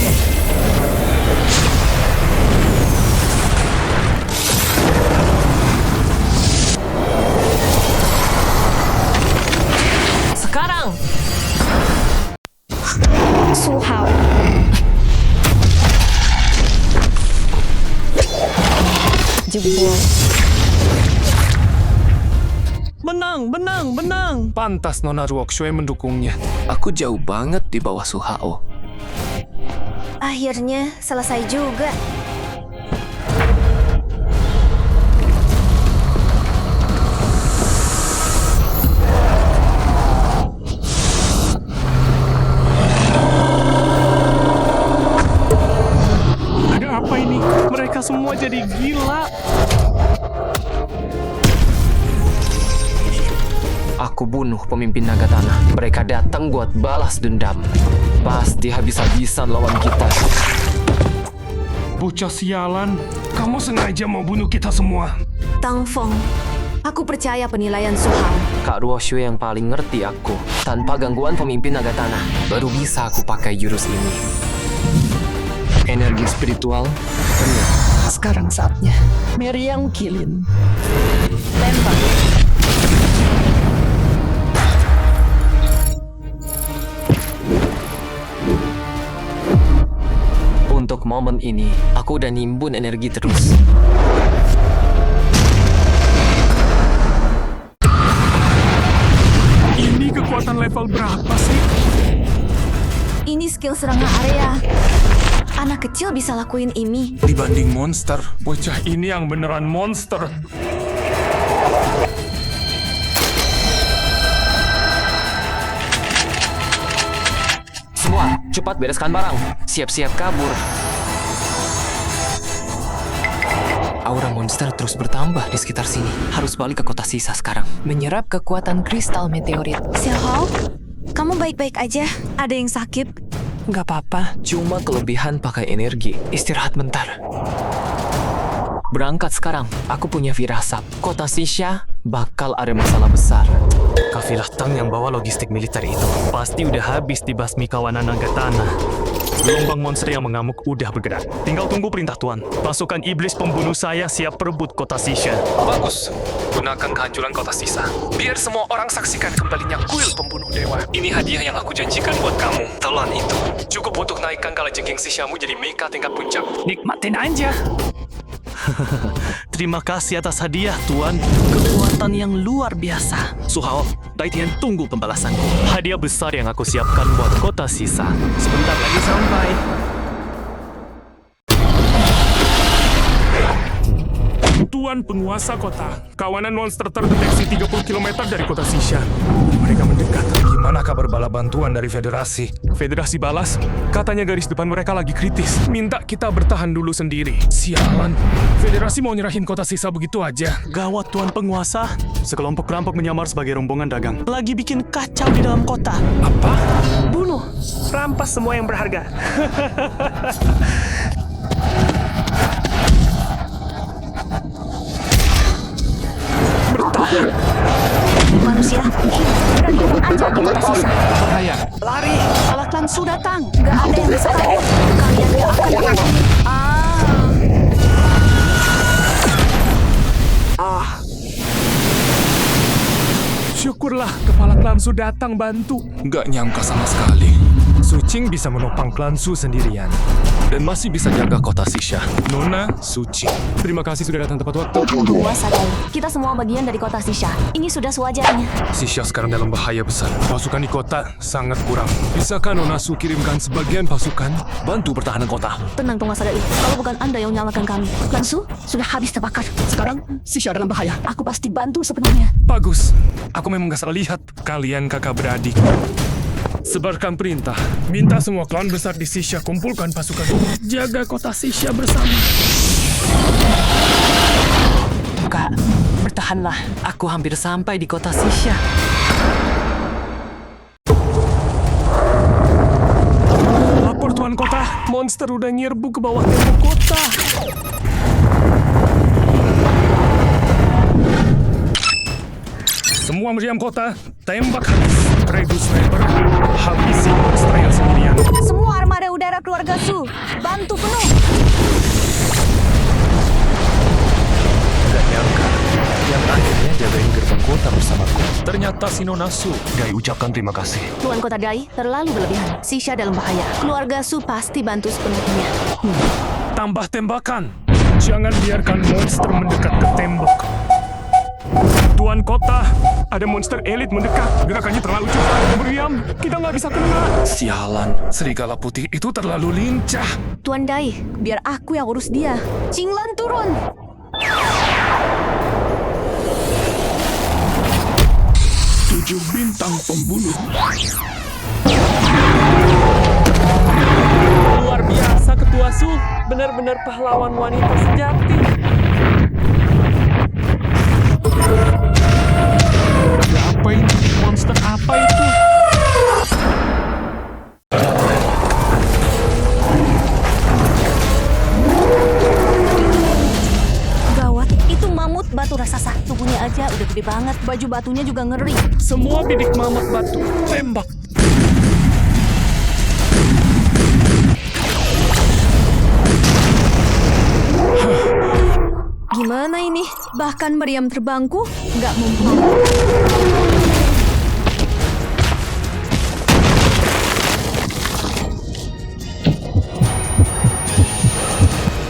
Sekarang! Suhao. Jebol. benang. Pantas Nona Ruoxue mendukungnya. Aku jauh banget di bawah Su Hao. Akhirnya selesai juga. Ada apa ini? Mereka semua jadi gila. Aku bunuh pemimpin naga tanah. Mereka datang buat balas dendam. Pasti habis-habisan lawan kita. Bocah sialan, kamu sengaja mau bunuh kita semua. Tang Fong, aku percaya penilaian Su Hao. Kak Ruoxue yang paling ngerti aku. Tanpa gangguan pemimpin naga tanah, baru bisa aku pakai jurus ini. Energi spiritual penuh. Sekarang saatnya. Meriang Kilin. Lempar. Untuk momen ini, aku udah nimbun energi terus. Ini kekuatan level berapa sih? Ini skill serangan area. Anak kecil bisa lakuin ini. Dibanding monster, bocah ini yang beneran monster. Semua, cepat bereskan barang. Siap-siap kabur. Aura monster terus bertambah di sekitar sini. Harus balik ke kota sisa sekarang. Menyerap kekuatan kristal meteorit. Xiao Hao, kamu baik-baik aja? Ada yang sakit? Gak apa-apa, cuma kelebihan pakai energi. Istirahat bentar. Berangkat sekarang. Aku punya firasat. Kota Sisha bakal ada masalah besar. Kafilah Tang yang bawa logistik militer itu pasti udah habis dibasmi kawanan naga tanah. Gelombang monster yang mengamuk udah bergerak. Tinggal tunggu perintah Tuan. Pasukan iblis pembunuh saya siap perebut kota Sisha. Bagus. Gunakan kehancuran kota sisa. Biar semua orang saksikan kembalinya kuil pembunuh dewa. Ini hadiah yang aku janjikan buat kamu. Telan itu. Cukup untuk naikkan kalajengking Sishamu jadi mecha tingkat puncak. Nikmatin aja. Terima kasih atas hadiah, Tuan. Kekuatan yang luar biasa. Su Hao, Daitian tunggu pembalasanku. Hadiah besar yang aku siapkan buat kota sisa. Sebentar lagi sampai. Tuan penguasa kota, kawanan monster terdeteksi 30 km dari kota Sisha. Mereka mendekat. Gimana kabar bala bantuan dari Federasi? Federasi balas, katanya garis depan mereka lagi kritis. Minta kita bertahan dulu sendiri. Sialan, Federasi mau nyerahin kota Sisa begitu aja. Gawat, Tuan penguasa. Sekelompok perampok menyamar sebagai rombongan dagang. Lagi bikin kacau di dalam kota. Apa? Bunuh, rampas semua yang berharga. Manusia, bergabung aja di kota sisa. Bahaya. Lari, alat lansu datang. Gak ada yang bisa kabur. Kalian gak akan kabur. Syukurlah kepala klan Su datang bantu. Nggak nyangka sama sekali. Su Qing bisa menopang klan Su sendirian. Dan masih bisa jaga kota Sisha. Nona Su Qing. Terima kasih sudah datang tepat waktu. Puas adai. Kita semua bagian dari kota Sisha. Ini sudah sewajarnya. Sisha sekarang dalam bahaya besar. Pasukan di kota sangat kurang. Bisakah Nona Su kirimkan sebagian pasukan bantu pertahanan kota? Tenang penguasa Dai. Kalau bukan Anda yang menyalakan kami. Lansu sudah habis terbakar. Sekarang Sisha dalam bahaya. Aku pasti bantu sepenuhnya. Bagus. Aku memang gak salah lihat. Kalian kakak beradik. Sebarkan perintah. Minta semua klan besar di Sisha kumpulkan pasukan. Jaga kota Sisha bersama. Kak, bertahanlah. Aku hampir sampai di kota Sisha. Lapor Tuan Kota. Monster udah nyerbu ke bawah tembok kota. Semua meriam kota, tembak habis. Regu sniper, habisi monster yang sendirian. Semua armada udara keluarga Su, bantu penuh. Gak nyangka, yang akhirnya jagain gerbang kota bersamaku. Ternyata si Nona Su. Gai ucapkan terima kasih. Tuan Kota Dai terlalu berlebihan. Sisha dalam bahaya. Keluarga Su pasti bantu sepenuhnya. Tambah tembakan. Jangan biarkan monster mendekat ke tembok. Tuan Kota, ada monster elit mendekat. Gerakannya terlalu cepat. Meriam, kita nggak bisa kena. Sialan, serigala putih itu terlalu lincah. Tuan Dai, biar aku yang urus dia. Qinglan turun. 7 bintang pembunuh. Luar biasa Ketua Su, benar-benar pahlawan wanita sejati. Apa ini? Monster apa itu? Gawat, itu mamut batu raksasa. Tubuhnya aja udah gede banget, baju batunya juga ngeri. Semua bidik mamut batu, tembak. Gimana ini? Bahkan meriam terbangku nggak mempan.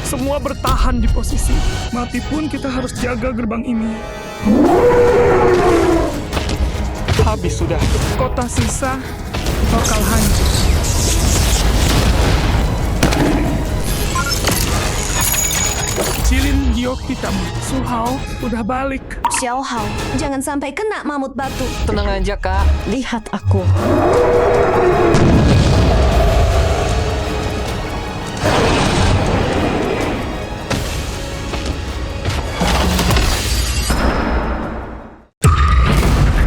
Semua bertahan di posisi. Mati pun kita harus jaga gerbang ini. Habis sudah, kota sisa bakal hancur. Cilin giok hitam. Su Hao udah balik. Xiao Hao, jangan sampai kena mamut batu. Tenang aja, Kak. Lihat aku.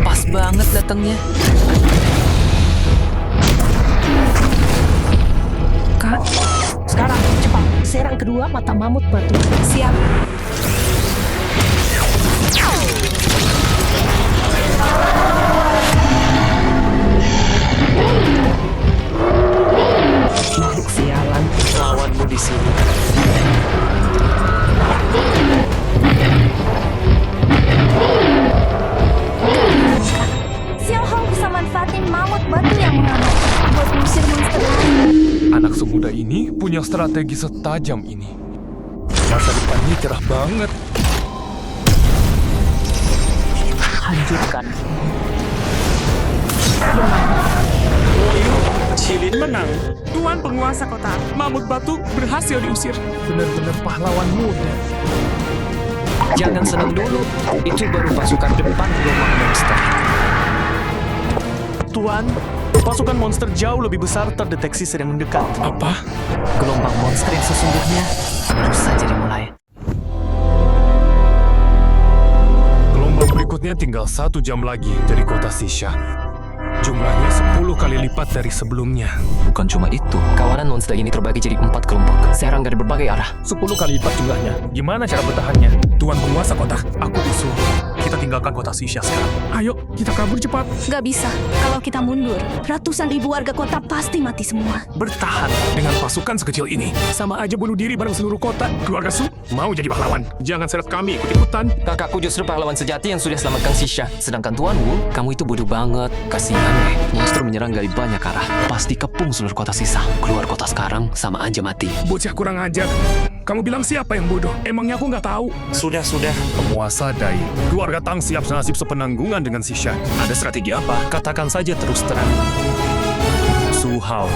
Pas banget datangnya. Kak, sekarang cepat serang kedua mata mamut batu. Siap. Makhluk sialan. Lawanmu di sini. Xiao Hao bisa manfaatin mamut batu yang mengamuk buat mengusir monster lain. Anak semuda ini punya strategi setajam ini. Masa depannya cerah banget. Hancurkan. Cilin menang. Tuan penguasa kota, mamut batu berhasil diusir. Benar-benar pahlawan muda. Jangan senang dulu. Itu baru pasukan depan gelombang monster. Tuan, pasukan monster jauh lebih besar terdeteksi sedang mendekat. Apa? Gelombang monster yang sesungguhnya baru saja dimulai. Gelombang berikutnya tinggal 1 jam lagi dari kota Sisha. Jumlahnya 10 kali lipat dari sebelumnya. Bukan cuma itu, kawanan monster ini terbagi jadi 4 kelompok. Serang dari berbagai arah. 10 kali lipat jumlahnya. Gimana cara bertahannya? Tuan penguasa kota, aku disuruh. Kita tinggalkan kota Sisha sekarang. Ayo, kita kabur cepat. Gak bisa. Kalau kita mundur, ratusan ribu warga kota pasti mati semua. Bertahan dengan pasukan sekecil ini. Sama aja bunuh diri bareng seluruh kota. Keluarga Su mau jadi pahlawan. Jangan seret kami ikut-ikutan. Kakakku justru pahlawan sejati yang sudah selamatkan Sisha. Sedangkan Tuan Wu, kamu itu bodoh banget. Kasihan deh. Monster menyerang dari banyak arah. Pasti kepung seluruh kota Sisha. Keluar kota sekarang, sama aja mati. Bocah kurang ajar. Kamu bilang siapa yang bodoh? Emangnya aku nggak tahu? Sudah. Penguasa Dai. Keluarga Tang siap senasib sepenanggungan dengan Sisha. Ada strategi apa? Katakan saja terus terang. Su Hao,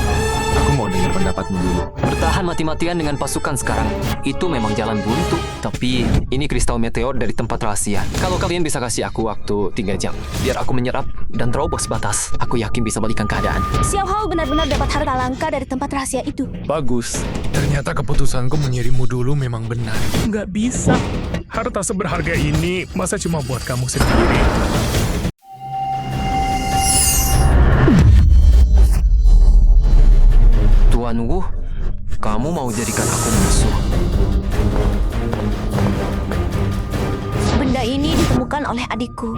aku mau dengar pendapatmu dulu. Bertahan mati-matian dengan pasukan sekarang. Itu memang jalan buntu. Tapi ini kristal meteor dari tempat rahasia. Kalau kalian bisa kasih aku waktu 3 jam, biar aku menyerap dan terobos batas, aku yakin bisa balikan keadaan. Xiao Hao benar-benar dapat harta langka dari tempat rahasia itu. Bagus. Ternyata keputusanku mengirimmu dulu memang benar. Nggak bisa. Harta seberharga ini masa cuma buat kamu sendiri? Tuan Wu, kamu mau jadikan aku musuh? Benda ini ditemukan oleh adikku.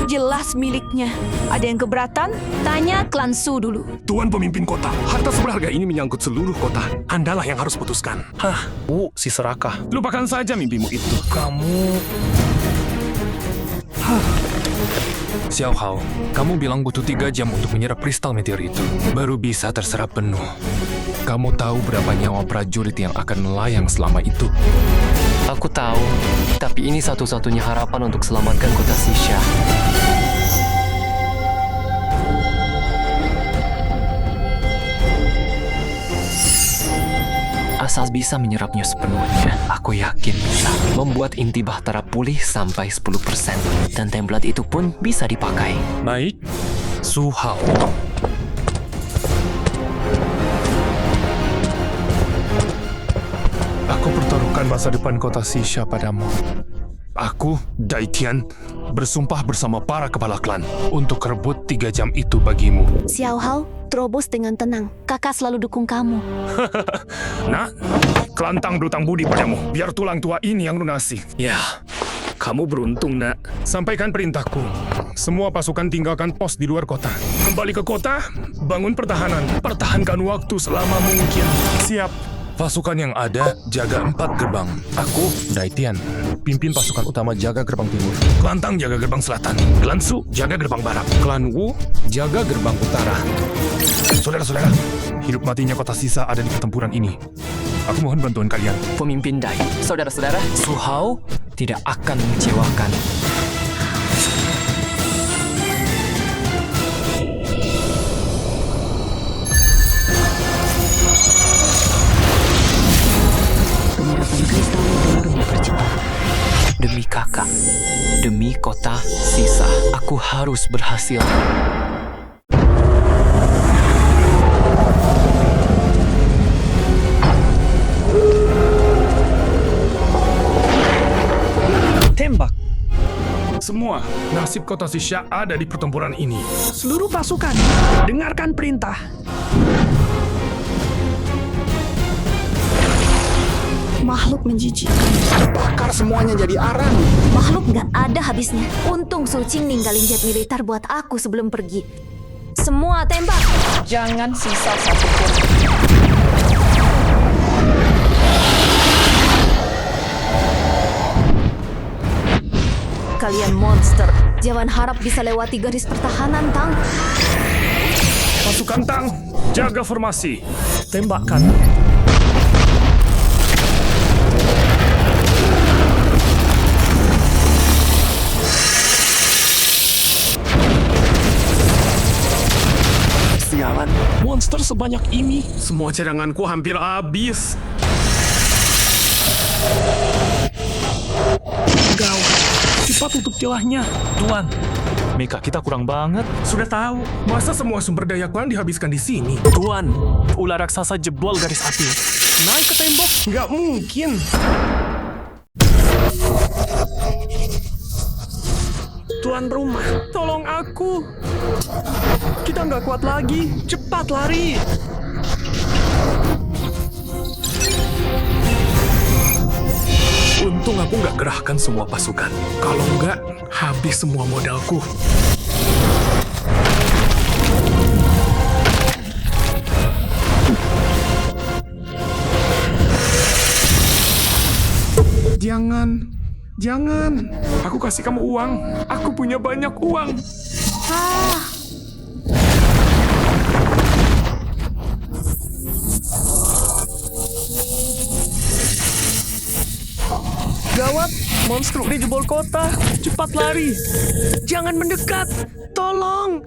Jelas miliknya. Ada yang keberatan? Tanya klan Su dulu. Tuan pemimpin kota, Harta seberharga ini menyangkut seluruh kota. Andalah yang harus putuskan. hah, Si serakah. lupakan saja mimpimu itu. Xiao Hao, kamu bilang butuh 3 jam untuk menyerap kristal meteor itu. Baru bisa terserap penuh. Kamu tahu berapa nyawa prajurit yang akan melayang selama itu? Aku tahu, tapi ini satu-satunya harapan untuk selamatkan kota Sisha. Asal bisa menyerapnya sepenuhnya, aku yakin bisa membuat inti Bahtera pulih sampai 10%. Dan template itu pun bisa dipakai. Baik, Su Hao. Aku pertaruhkan masa depan kota Sisha padamu. Aku, Dai Tian, bersumpah bersama para kepala klan untuk rebut 3 jam itu bagimu. Xiao Hao, terobos dengan tenang. Kakak selalu dukung kamu. Nak, kelantang berutang budi padamu. Biar tulang tua ini yang lunasi. Ya, kamu beruntung, nak. Sampaikan perintahku. Semua pasukan tinggalkan pos di luar kota. Kembali ke kota, bangun pertahanan. Pertahankan waktu selama mungkin. Siap. Pasukan yang ada, jaga 4 gerbang. Aku, Dai Tian, pimpin pasukan utama jaga gerbang timur. Kelantang jaga gerbang selatan. Klan Su jaga gerbang barat. Klan Wu, jaga gerbang utara. Saudara-saudara, Hidup matinya kota Sisa ada di pertempuran ini. Aku mohon bantuan kalian. Pemimpin Dai, saudara-saudara, Su Hao tidak akan mengecewakan. Demi kakak, demi kota Sisa, aku harus berhasil. Tembak. semua nasib kota Sisha ada di pertempuran ini. Seluruh pasukan, dengarkan perintah. Makhluk menjijikkan. Bakar semuanya jadi arang. Makhluk nggak ada habisnya. Untung Su Qing ninggalin jet militer buat aku sebelum pergi. Semua tembak. Jangan sisa satupun. Kalian monster. Jangan harap bisa lewati garis pertahanan, Tang. Pasukan Tang, jaga formasi. Tembakkan. Sialan, monster sebanyak ini. Semua cadanganku hampir habis. Gawat. Cepat tutup celahnya. Tuan, meka kita kurang banget. Sudah tahu, masa semua sumber daya klan dihabiskan di sini? Tuan, ular raksasa jebol garis api. Naik ke tembok. Nggak mungkin. Tuan rumah, tolong aku. Kita nggak kuat lagi. Cepat lari. Untung aku nggak gerahkan semua pasukan. Kalau nggak, habis semua modalku. Jangan. Aku kasih kamu uang. Aku punya banyak uang. Gawat, monster udah jebol kota. Cepat lari. Jangan mendekat. Tolong.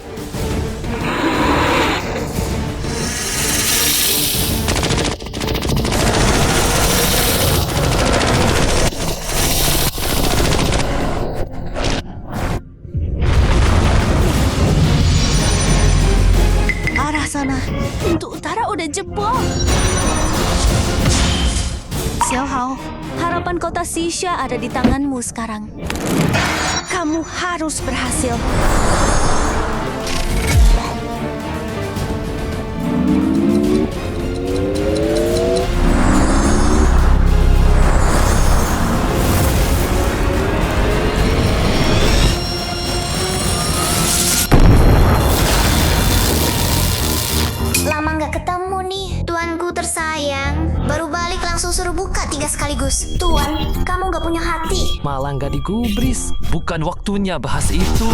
Arah sana. Pintu utara udah jebol. Xiao Hao, harapan kota Sisha ada di tanganmu sekarang. Kamu harus berhasil. Lama nggak ketemu nih, tuanku tersayang. Baru balik langsung suruh buka 3 sekaligus. Tuan, kamu nggak punya hati. Malah nggak digubris. Bukan waktunya bahas itu.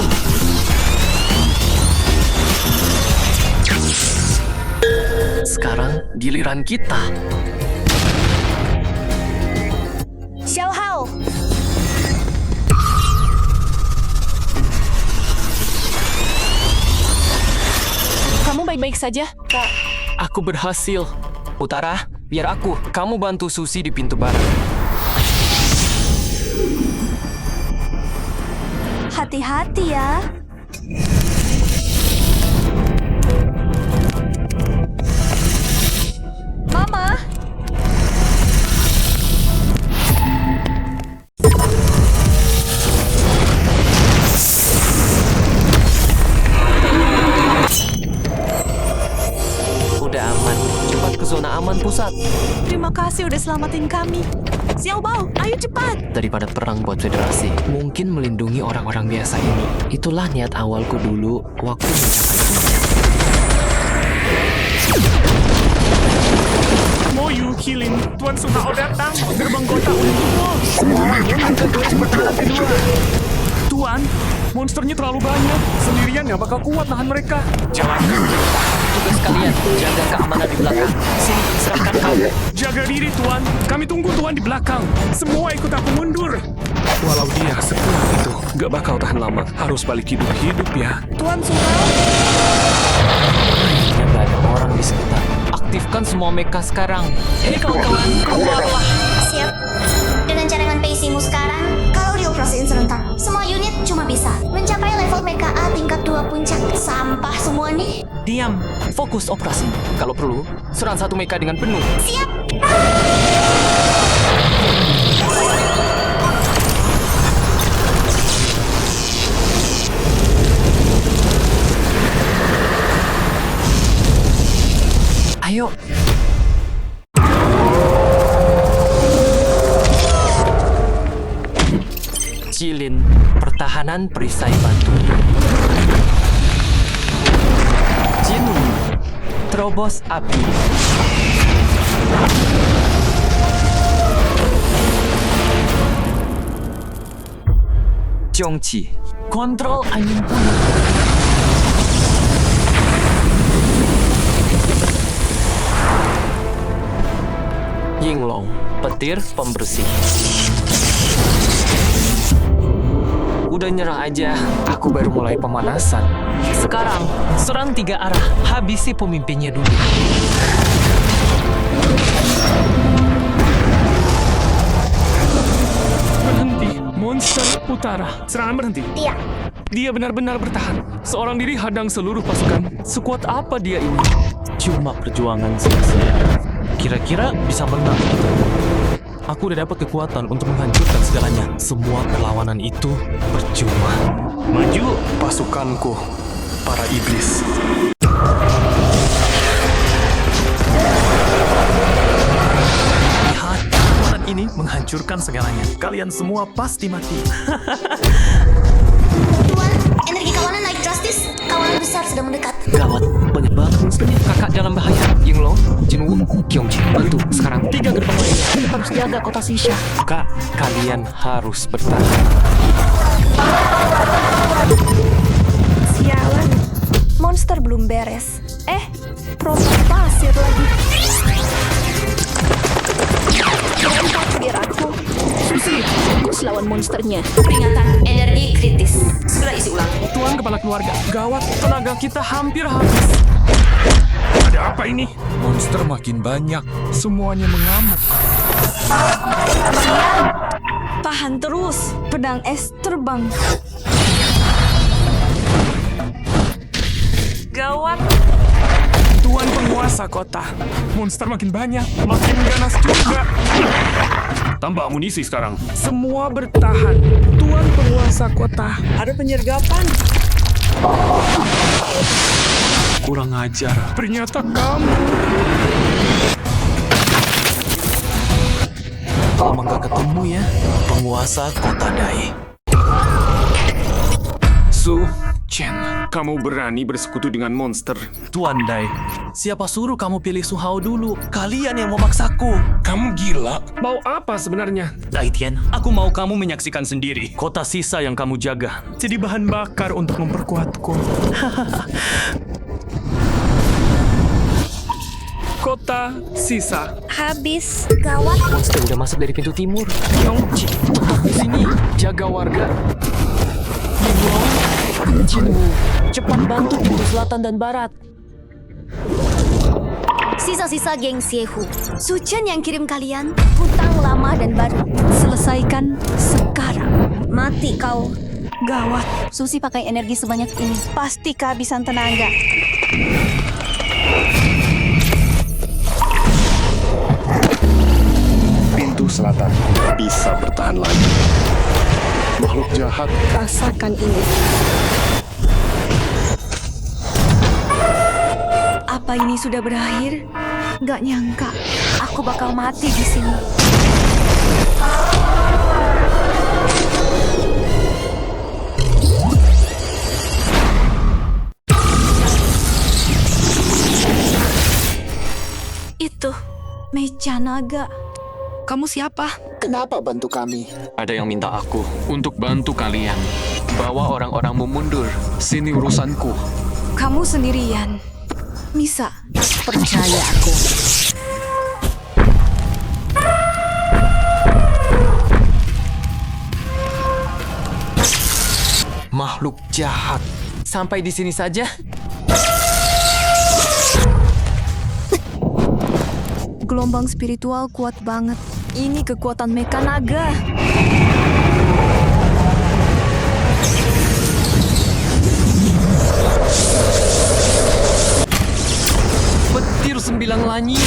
Sekarang giliran kita. Xiao Hao. Kamu baik-baik saja? Kak. Aku berhasil. Utara, biar aku. Kamu bantu Susi di pintu barat. Hati-hati ya. Mama. Udah aman. Cepat ke zona aman pusat. Terima kasih udah selamatin kami. Xiao Bao, ayo cepat. Daripada perang buat federasi, mungkin melindungi orang-orang biasa ini. Itulah niat awalku dulu waktu mencapai puncak. Moyu, Kilin, Tuan Sunao datang. Gerbang kota untukmu. Semua orang membuka gelas bertahap kedua. Tuan, monsternya terlalu banyak. Sendirian nggak bakal kuat nahan mereka. Jalankan. Tugas kalian, jaga keamanan di belakang. Sini, serahkan kamu. Jaga diri, Tuan. Kami tunggu Tuan di belakang. Semua ikut aku mundur. Walau dia sekuat itu, gak bakal tahan lama. Harus balik hidup-hidup ya. Tuan Sunao. Nggak ada orang di sekitar. Aktifkan semua mecha sekarang. Hei kawan-kawan, keluarlah. Siap. Dengan cadangan pacingmu sekarang, kalau dioperasiin serentak, semua unit cuma bisa mencapai level Mecha A tingkat 2 puncak. Sampah semua nih. Diam, fokus operasi. Kalau perlu, serang satu mecha dengan penuh. Siap. Ayo. Jilin, pertahanan perisai batu. Jinu, terobos api. Jongqi, kontrol angin punya. Yinglong, petir pembersih. Udah nyerah aja, aku baru mulai pemanasan. Sekarang, serang 3 arah, habisi pemimpinnya dulu. Berhenti, monster utara. Serangan berhenti. Iya. Dia benar-benar bertahan. Seorang diri hadang seluruh pasukan. Sekuat apa dia ini? Cuma perjuangan sia-sia. Kira-kira bisa menang. Aku udah dapat kekuatan untuk menghancurkan segalanya. Semua perlawanan itu percuma. Maju, Pasukanku, para iblis. lihat, kekuatan ini menghancurkan segalanya. Kalian semua pasti mati. Tuan, energi kawanan naik drastis. Kawanan besar sedang mendekat. Gawat, banyak banget monsternya. Kakak dalam bahaya. Yinglong, Jinwoo, Kyongji, bantu. Sekarang 3 gerbang lainnya. Kita harus jaga kota Sisha. Kak, kalian harus bertahan. Sialan. Monster belum beres. Proses pasir lagi. Biar aku. Susi, fokus lawan monsternya. Peringatan, energi kritis. Segera isi ulang. Tuan kepala keluarga, gawat, tenaga kita hampir habis. Ada apa ini? Monster makin banyak. Semuanya mengamuk. Tahan terus. Pedang es terbang. Gawat. Tuan penguasa kota, monster makin banyak, makin ganas juga. Tambah amunisi sekarang. Semua bertahan. Tuan penguasa kota. Ada penyergapan. Kurang ajar. Ternyata kamu. Lama gak ketemu ya, penguasa kota Dai. Su Chen, kamu berani bersekutu dengan monster? Tuan Dai, siapa suruh kamu pilih Su Hao dulu? Kalian yang memaksaku. Kamu gila? Mau apa sebenarnya? Dai Tian, aku mau kamu menyaksikan sendiri kota sisa yang kamu jaga. Jadi bahan bakar untuk memperkuatku. kota sisa. Habis. Gawat. Monster udah masuk dari pintu timur. Yongji, tetap di sini. Jaga warga. Jinwoo, cepat bantu pintu selatan dan barat. Sisa-sisa geng Siehu. Suchen yang kirim kalian, hutang lama dan baru. Selesaikan sekarang. Mati kau. Gawat. Susi pakai energi sebanyak ini. Pasti kehabisan tenaga. Pintu selatan bisa bertahan lagi. Makhluk jahat. Rasakan ini. Apa ini sudah berakhir? Gak nyangka, aku bakal mati di sini. Itu meja naga. Kamu siapa? Kenapa bantu kami? Ada yang minta aku untuk bantu kalian. Bawa orang-orangmu mundur. Sini urusanku. Kamu sendirian. Bisa. Percaya aku. Makhluk jahat. Sampai di sini saja. Gelombang spiritual kuat banget. Ini kekuatan Mecha Naga. Petir 9 langit.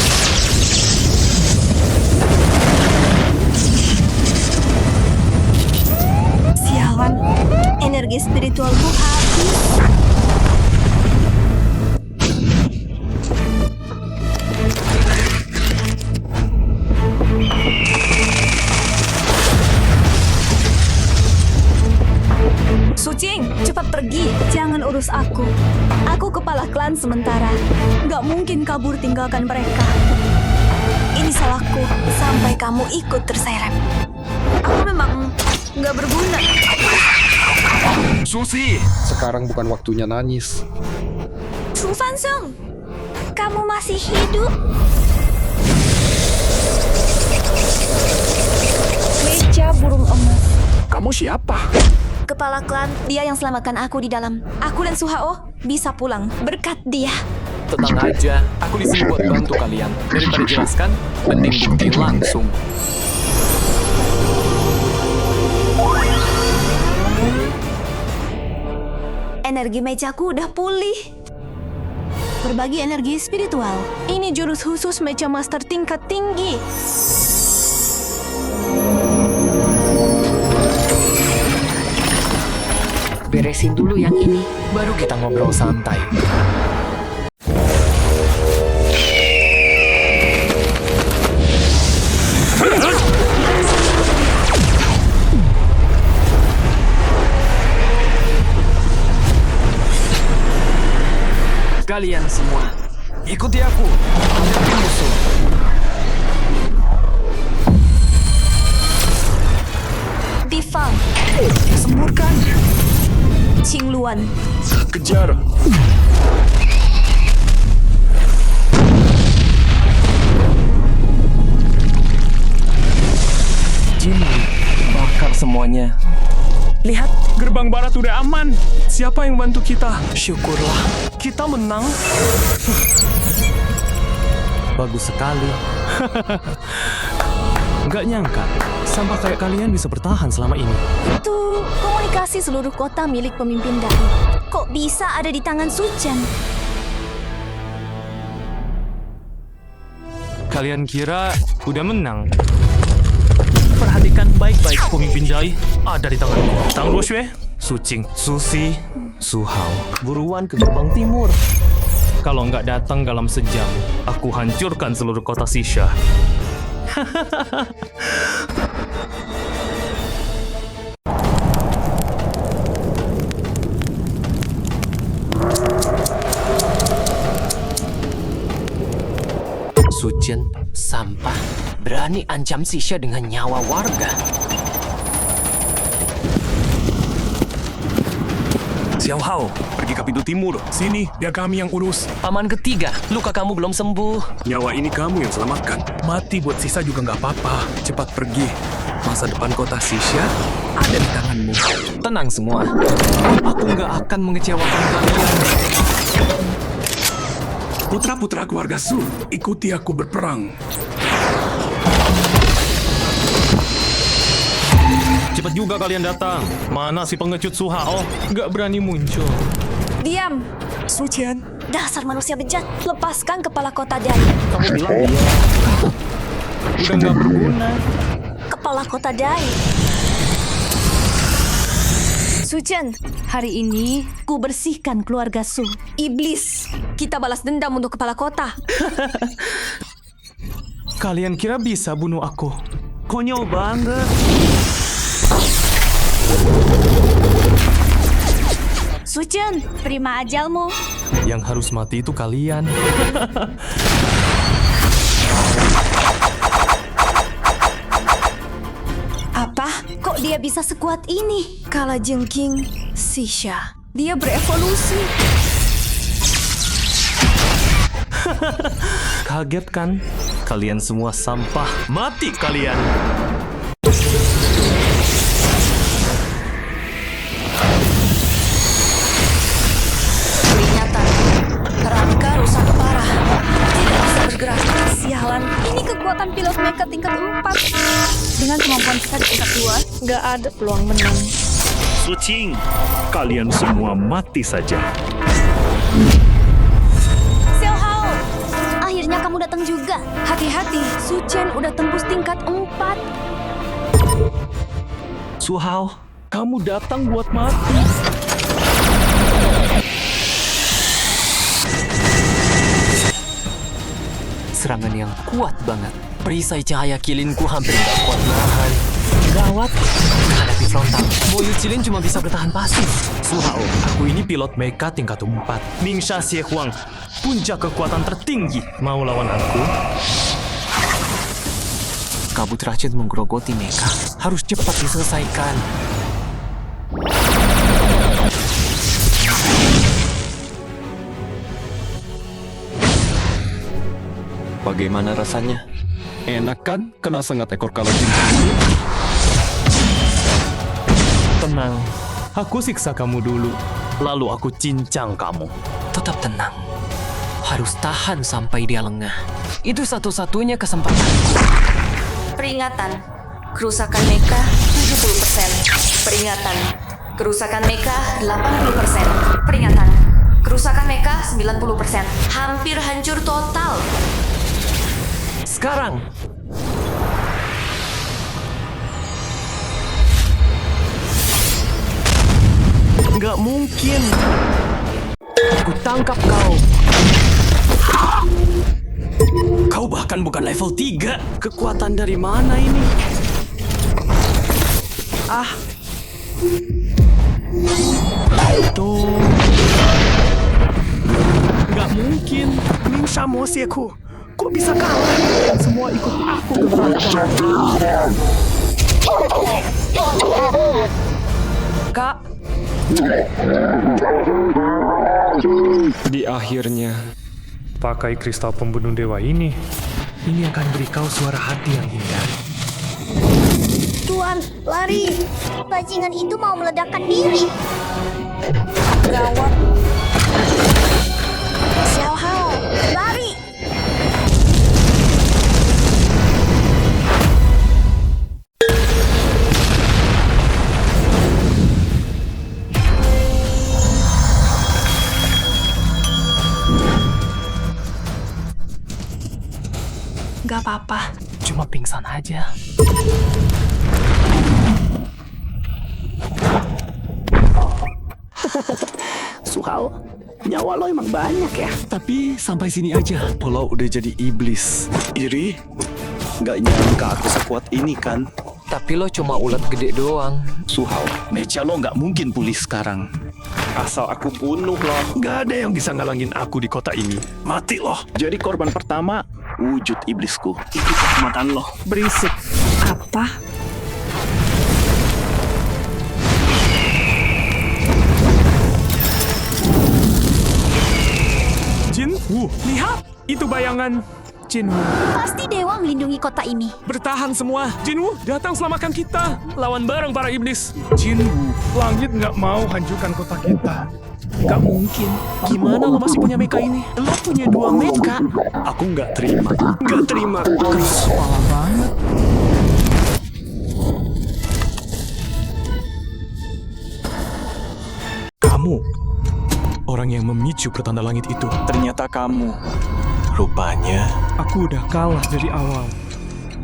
Sialan. Energi spiritualku habis. Sucing, cepat pergi. Jangan urus aku. Aku kepala klan sementara. Gak mungkin kabur tinggalkan mereka. Ini salahku sampai kamu ikut terseret. Aku memang nggak berguna. Susi! Sekarang bukan waktunya nangis. Chu Fanseng, kamu masih hidup? Meja burung emas. Kamu siapa? Kepala klan, dia yang selamatkan aku di dalam. Aku dan Suhao bisa pulang berkat dia. Tenang aja, aku di sini buat bantu kalian. Daripada jelaskan, mending buktiin langsung. Energi mejaku udah pulih. Berbagi energi spiritual. Ini jurus khusus Mecha Master tingkat tinggi. Beresin dulu yang ini, baru kita ngobrol santai. Kalian semua, ikuti aku. Hadapi musuh. Defang. Semburkan. Qingluan. Kejar. Jinwoo, bakar semuanya. Lihat, gerbang barat udah aman. Siapa yang bantu kita? Syukurlah, kita menang. Bagus sekali. Nggak nyangka, sampah kayak kalian bisa bertahan selama ini. Itu komunikasi seluruh kota milik pemimpin Dai. Kok bisa ada di tangan Suchen? Kalian kira udah menang? Perhatikan baik-baik pemimpin Dai ada di tanganku. Tang Ruoxue, Sucing, Susi, Suhao. Buruan ke gerbang timur. Kalau nggak datang dalam sejam, aku hancurkan seluruh kota Xisha. Suchen, sampah, berani ancam Xisha dengan nyawa warga. Xiao Hao, pergi ke pintu timur. Sini, biar kami yang urus. Paman ketiga, luka kamu belum sembuh. Nyawa ini kamu yang selamatkan. Mati buat sisa juga nggak apa-apa. Cepat pergi. Masa depan kota Xisha ada di tanganmu. Tenang semua. Aku nggak akan mengecewakan kalian. Putra-putra keluarga Su, ikuti aku berperang. Cepat juga kalian datang. Mana si pengecut Su Hao? Nggak berani muncul. Diam. Su Qian. Dasar manusia bejat. Lepaskan kepala kota Dai. Kamu bilang dia udah nggak berguna. Kepala kota Dai. Suchen, hari ini Ku bersihkan keluarga Su. iblis. Kita balas dendam untuk kepala kota. Kalian kira bisa bunuh aku? Konyol banget. Suchen, terima ajalmu. Yang harus mati itu kalian. Apa? Kok dia bisa sekuat ini? Kala jengking Xisha. Dia berevolusi. Kaget kan? Kalian semua sampah. Mati kalian. Peringatan. Rangka rusak parah. Tidak bisa bergerak. Sialan, ini kekuatan pilot mecha tingkat 4. Dengan kemampuan kita di tingkat 2, nggak ada peluang menang. Sucing, kalian semua mati saja. Xiao Hao, akhirnya kamu datang juga. Hati-hati, Suchen udah tembus tingkat 4. Su Hao, kamu datang buat mati. Serangan yang kuat banget. Perisai cahaya kilinku hampir nggak kuat nahan. Gawat. Hadapi frontal. Boyu Cilin cuma bisa bertahan pasif. Su Hao, aku ini pilot mecha tingkat 4. Ningxia Xie Huang, puncak kekuatan tertinggi. Mau lawan aku? Kabut racun menggerogoti mecha. Harus cepat diselesaikan. Bagaimana rasanya? Enak kan? Kena sengat ekor kalajengking. Tenang, aku siksa kamu dulu. Lalu aku cincang kamu. Tetap tenang. Harus tahan sampai dia lengah. Itu satu-satunya kesempatan. Peringatan. Kerusakan mecha 70%. Peringatan. Kerusakan mecha 80%. Peringatan. Kerusakan mecha 90%. Hampir hancur total. Sekarang. Nggak mungkin. Aku tangkap kau. Kau bahkan bukan level 3. Kekuatan dari mana ini? Tuh. Nggak mungkin. Ningxia Mo Xieku, kok bisa kalah? Semua ikut aku ke neraka. Kak, Di akhirnya, Pakai kristal pembunuh dewa ini akan beri kau suara hati yang indah. Tuan, lari. Bajingan itu mau meledakkan diri. gawat. Xiao Hao, lari. Gak apa-apa. Cuma pingsan aja. Su Hao, nyawa lo emang banyak ya. Tapi sampai sini aja. Lo udah jadi iblis. Iri? Gak nyangka aku sekuat ini kan? Tapi lo cuma ulat gede doang. Su Hao, mecha lo gak mungkin pulih sekarang. Asal aku bunuh lo, gak ada yang bisa ngalangin aku di kota ini. Mati lo. Jadi korban pertama, wujud iblisku. Itu kehormatan lo. Berisik. Apa? lihat! Itu bayangan Jinwoo. Pasti dewa melindungi kota ini. Bertahan semua! Jinwoo, datang selamatkan kita! Lawan bareng para iblis! Jinwoo, langit nggak mau hancurkan kota kita. Gak mungkin. Gimana lo masih punya mecha ini? Lo punya 2 mecha. Aku nggak terima. Gak terima. Keras kepala banget. Kamu orang yang memicu pertanda langit itu. Ternyata kamu. Rupanya Aku udah kalah dari awal.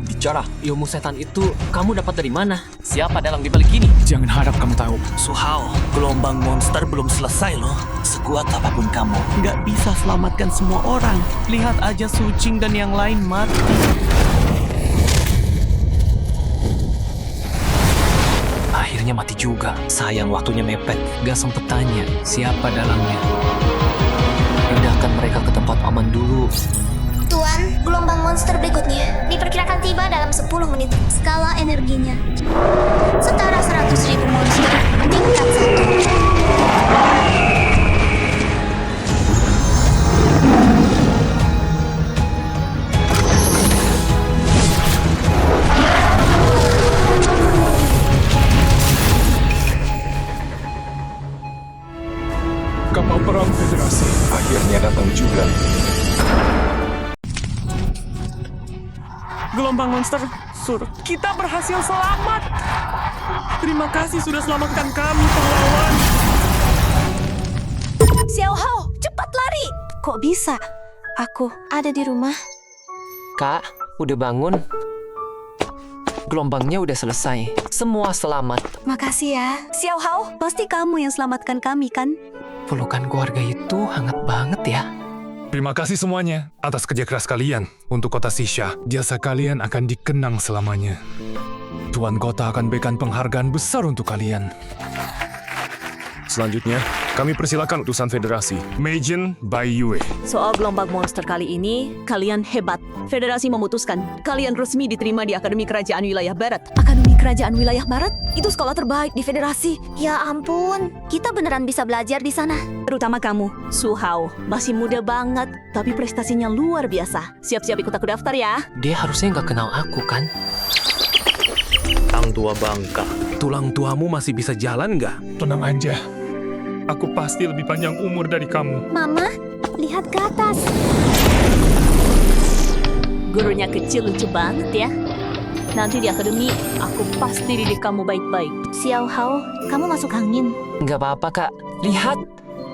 Bicara, ilmu setan itu kamu dapat dari mana? Siapa dalang di balik ini? Jangan harap kamu tahu. Suhao, gelombang monster belum selesai loh. Sekuat apapun kamu, nggak bisa selamatkan semua orang. Lihat aja Sucing dan yang lain mati. Akhirnya mati juga. Sayang waktunya mepet. Gak sempet tanya siapa dalangnya. Pindahkan mereka ke tempat aman dulu. Tuan, gelombang monster berikutnya diperkirakan tiba dalam 10 menit. Skala energinya setara 100.000 monster tingkat 1. Kapal perang Federasi Akhirnya datang juga. Gelombang monster, Sur. Kita berhasil selamat. Terima kasih sudah selamatkan kami, pahlawan. Xiao Hao, cepat lari! Kok bisa? Aku ada di rumah. Kak, udah bangun? Gelombangnya udah selesai. Semua selamat. Makasih ya. Xiao Hao, pasti kamu yang selamatkan kami kan? Pelukan keluarga itu hangat banget ya. Terima kasih semuanya atas kerja keras kalian untuk kota Sisha. Jasa kalian akan dikenang selamanya. Tuan kota akan berikan penghargaan besar untuk kalian. Selanjutnya, kami persilakan utusan federasi. Meijin by Yue. Soal gelombang monster kali ini, kalian hebat. Federasi memutuskan, kalian resmi diterima di Akademi Kerajaan Wilayah Barat. Akademi Kerajaan Wilayah Barat? Itu sekolah terbaik di federasi. Ya ampun, kita beneran bisa belajar di sana. Terutama kamu, Su Hao. Masih muda banget, tapi prestasinya luar biasa. Siap-siap ikut aku daftar ya. Dia harusnya nggak kenal aku kan? Tang tua bangka. Tulang tuamu masih bisa jalan nggak? Tenang aja. Aku pasti lebih panjang umur dari kamu. Mama, lihat ke atas. Gurunya kecil lucu banget ya. Nanti di akademi, aku pasti didik kamu baik-baik. Xiao Hao, kamu masuk angin. Nggak apa-apa kak. Lihat,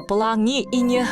pelangi inya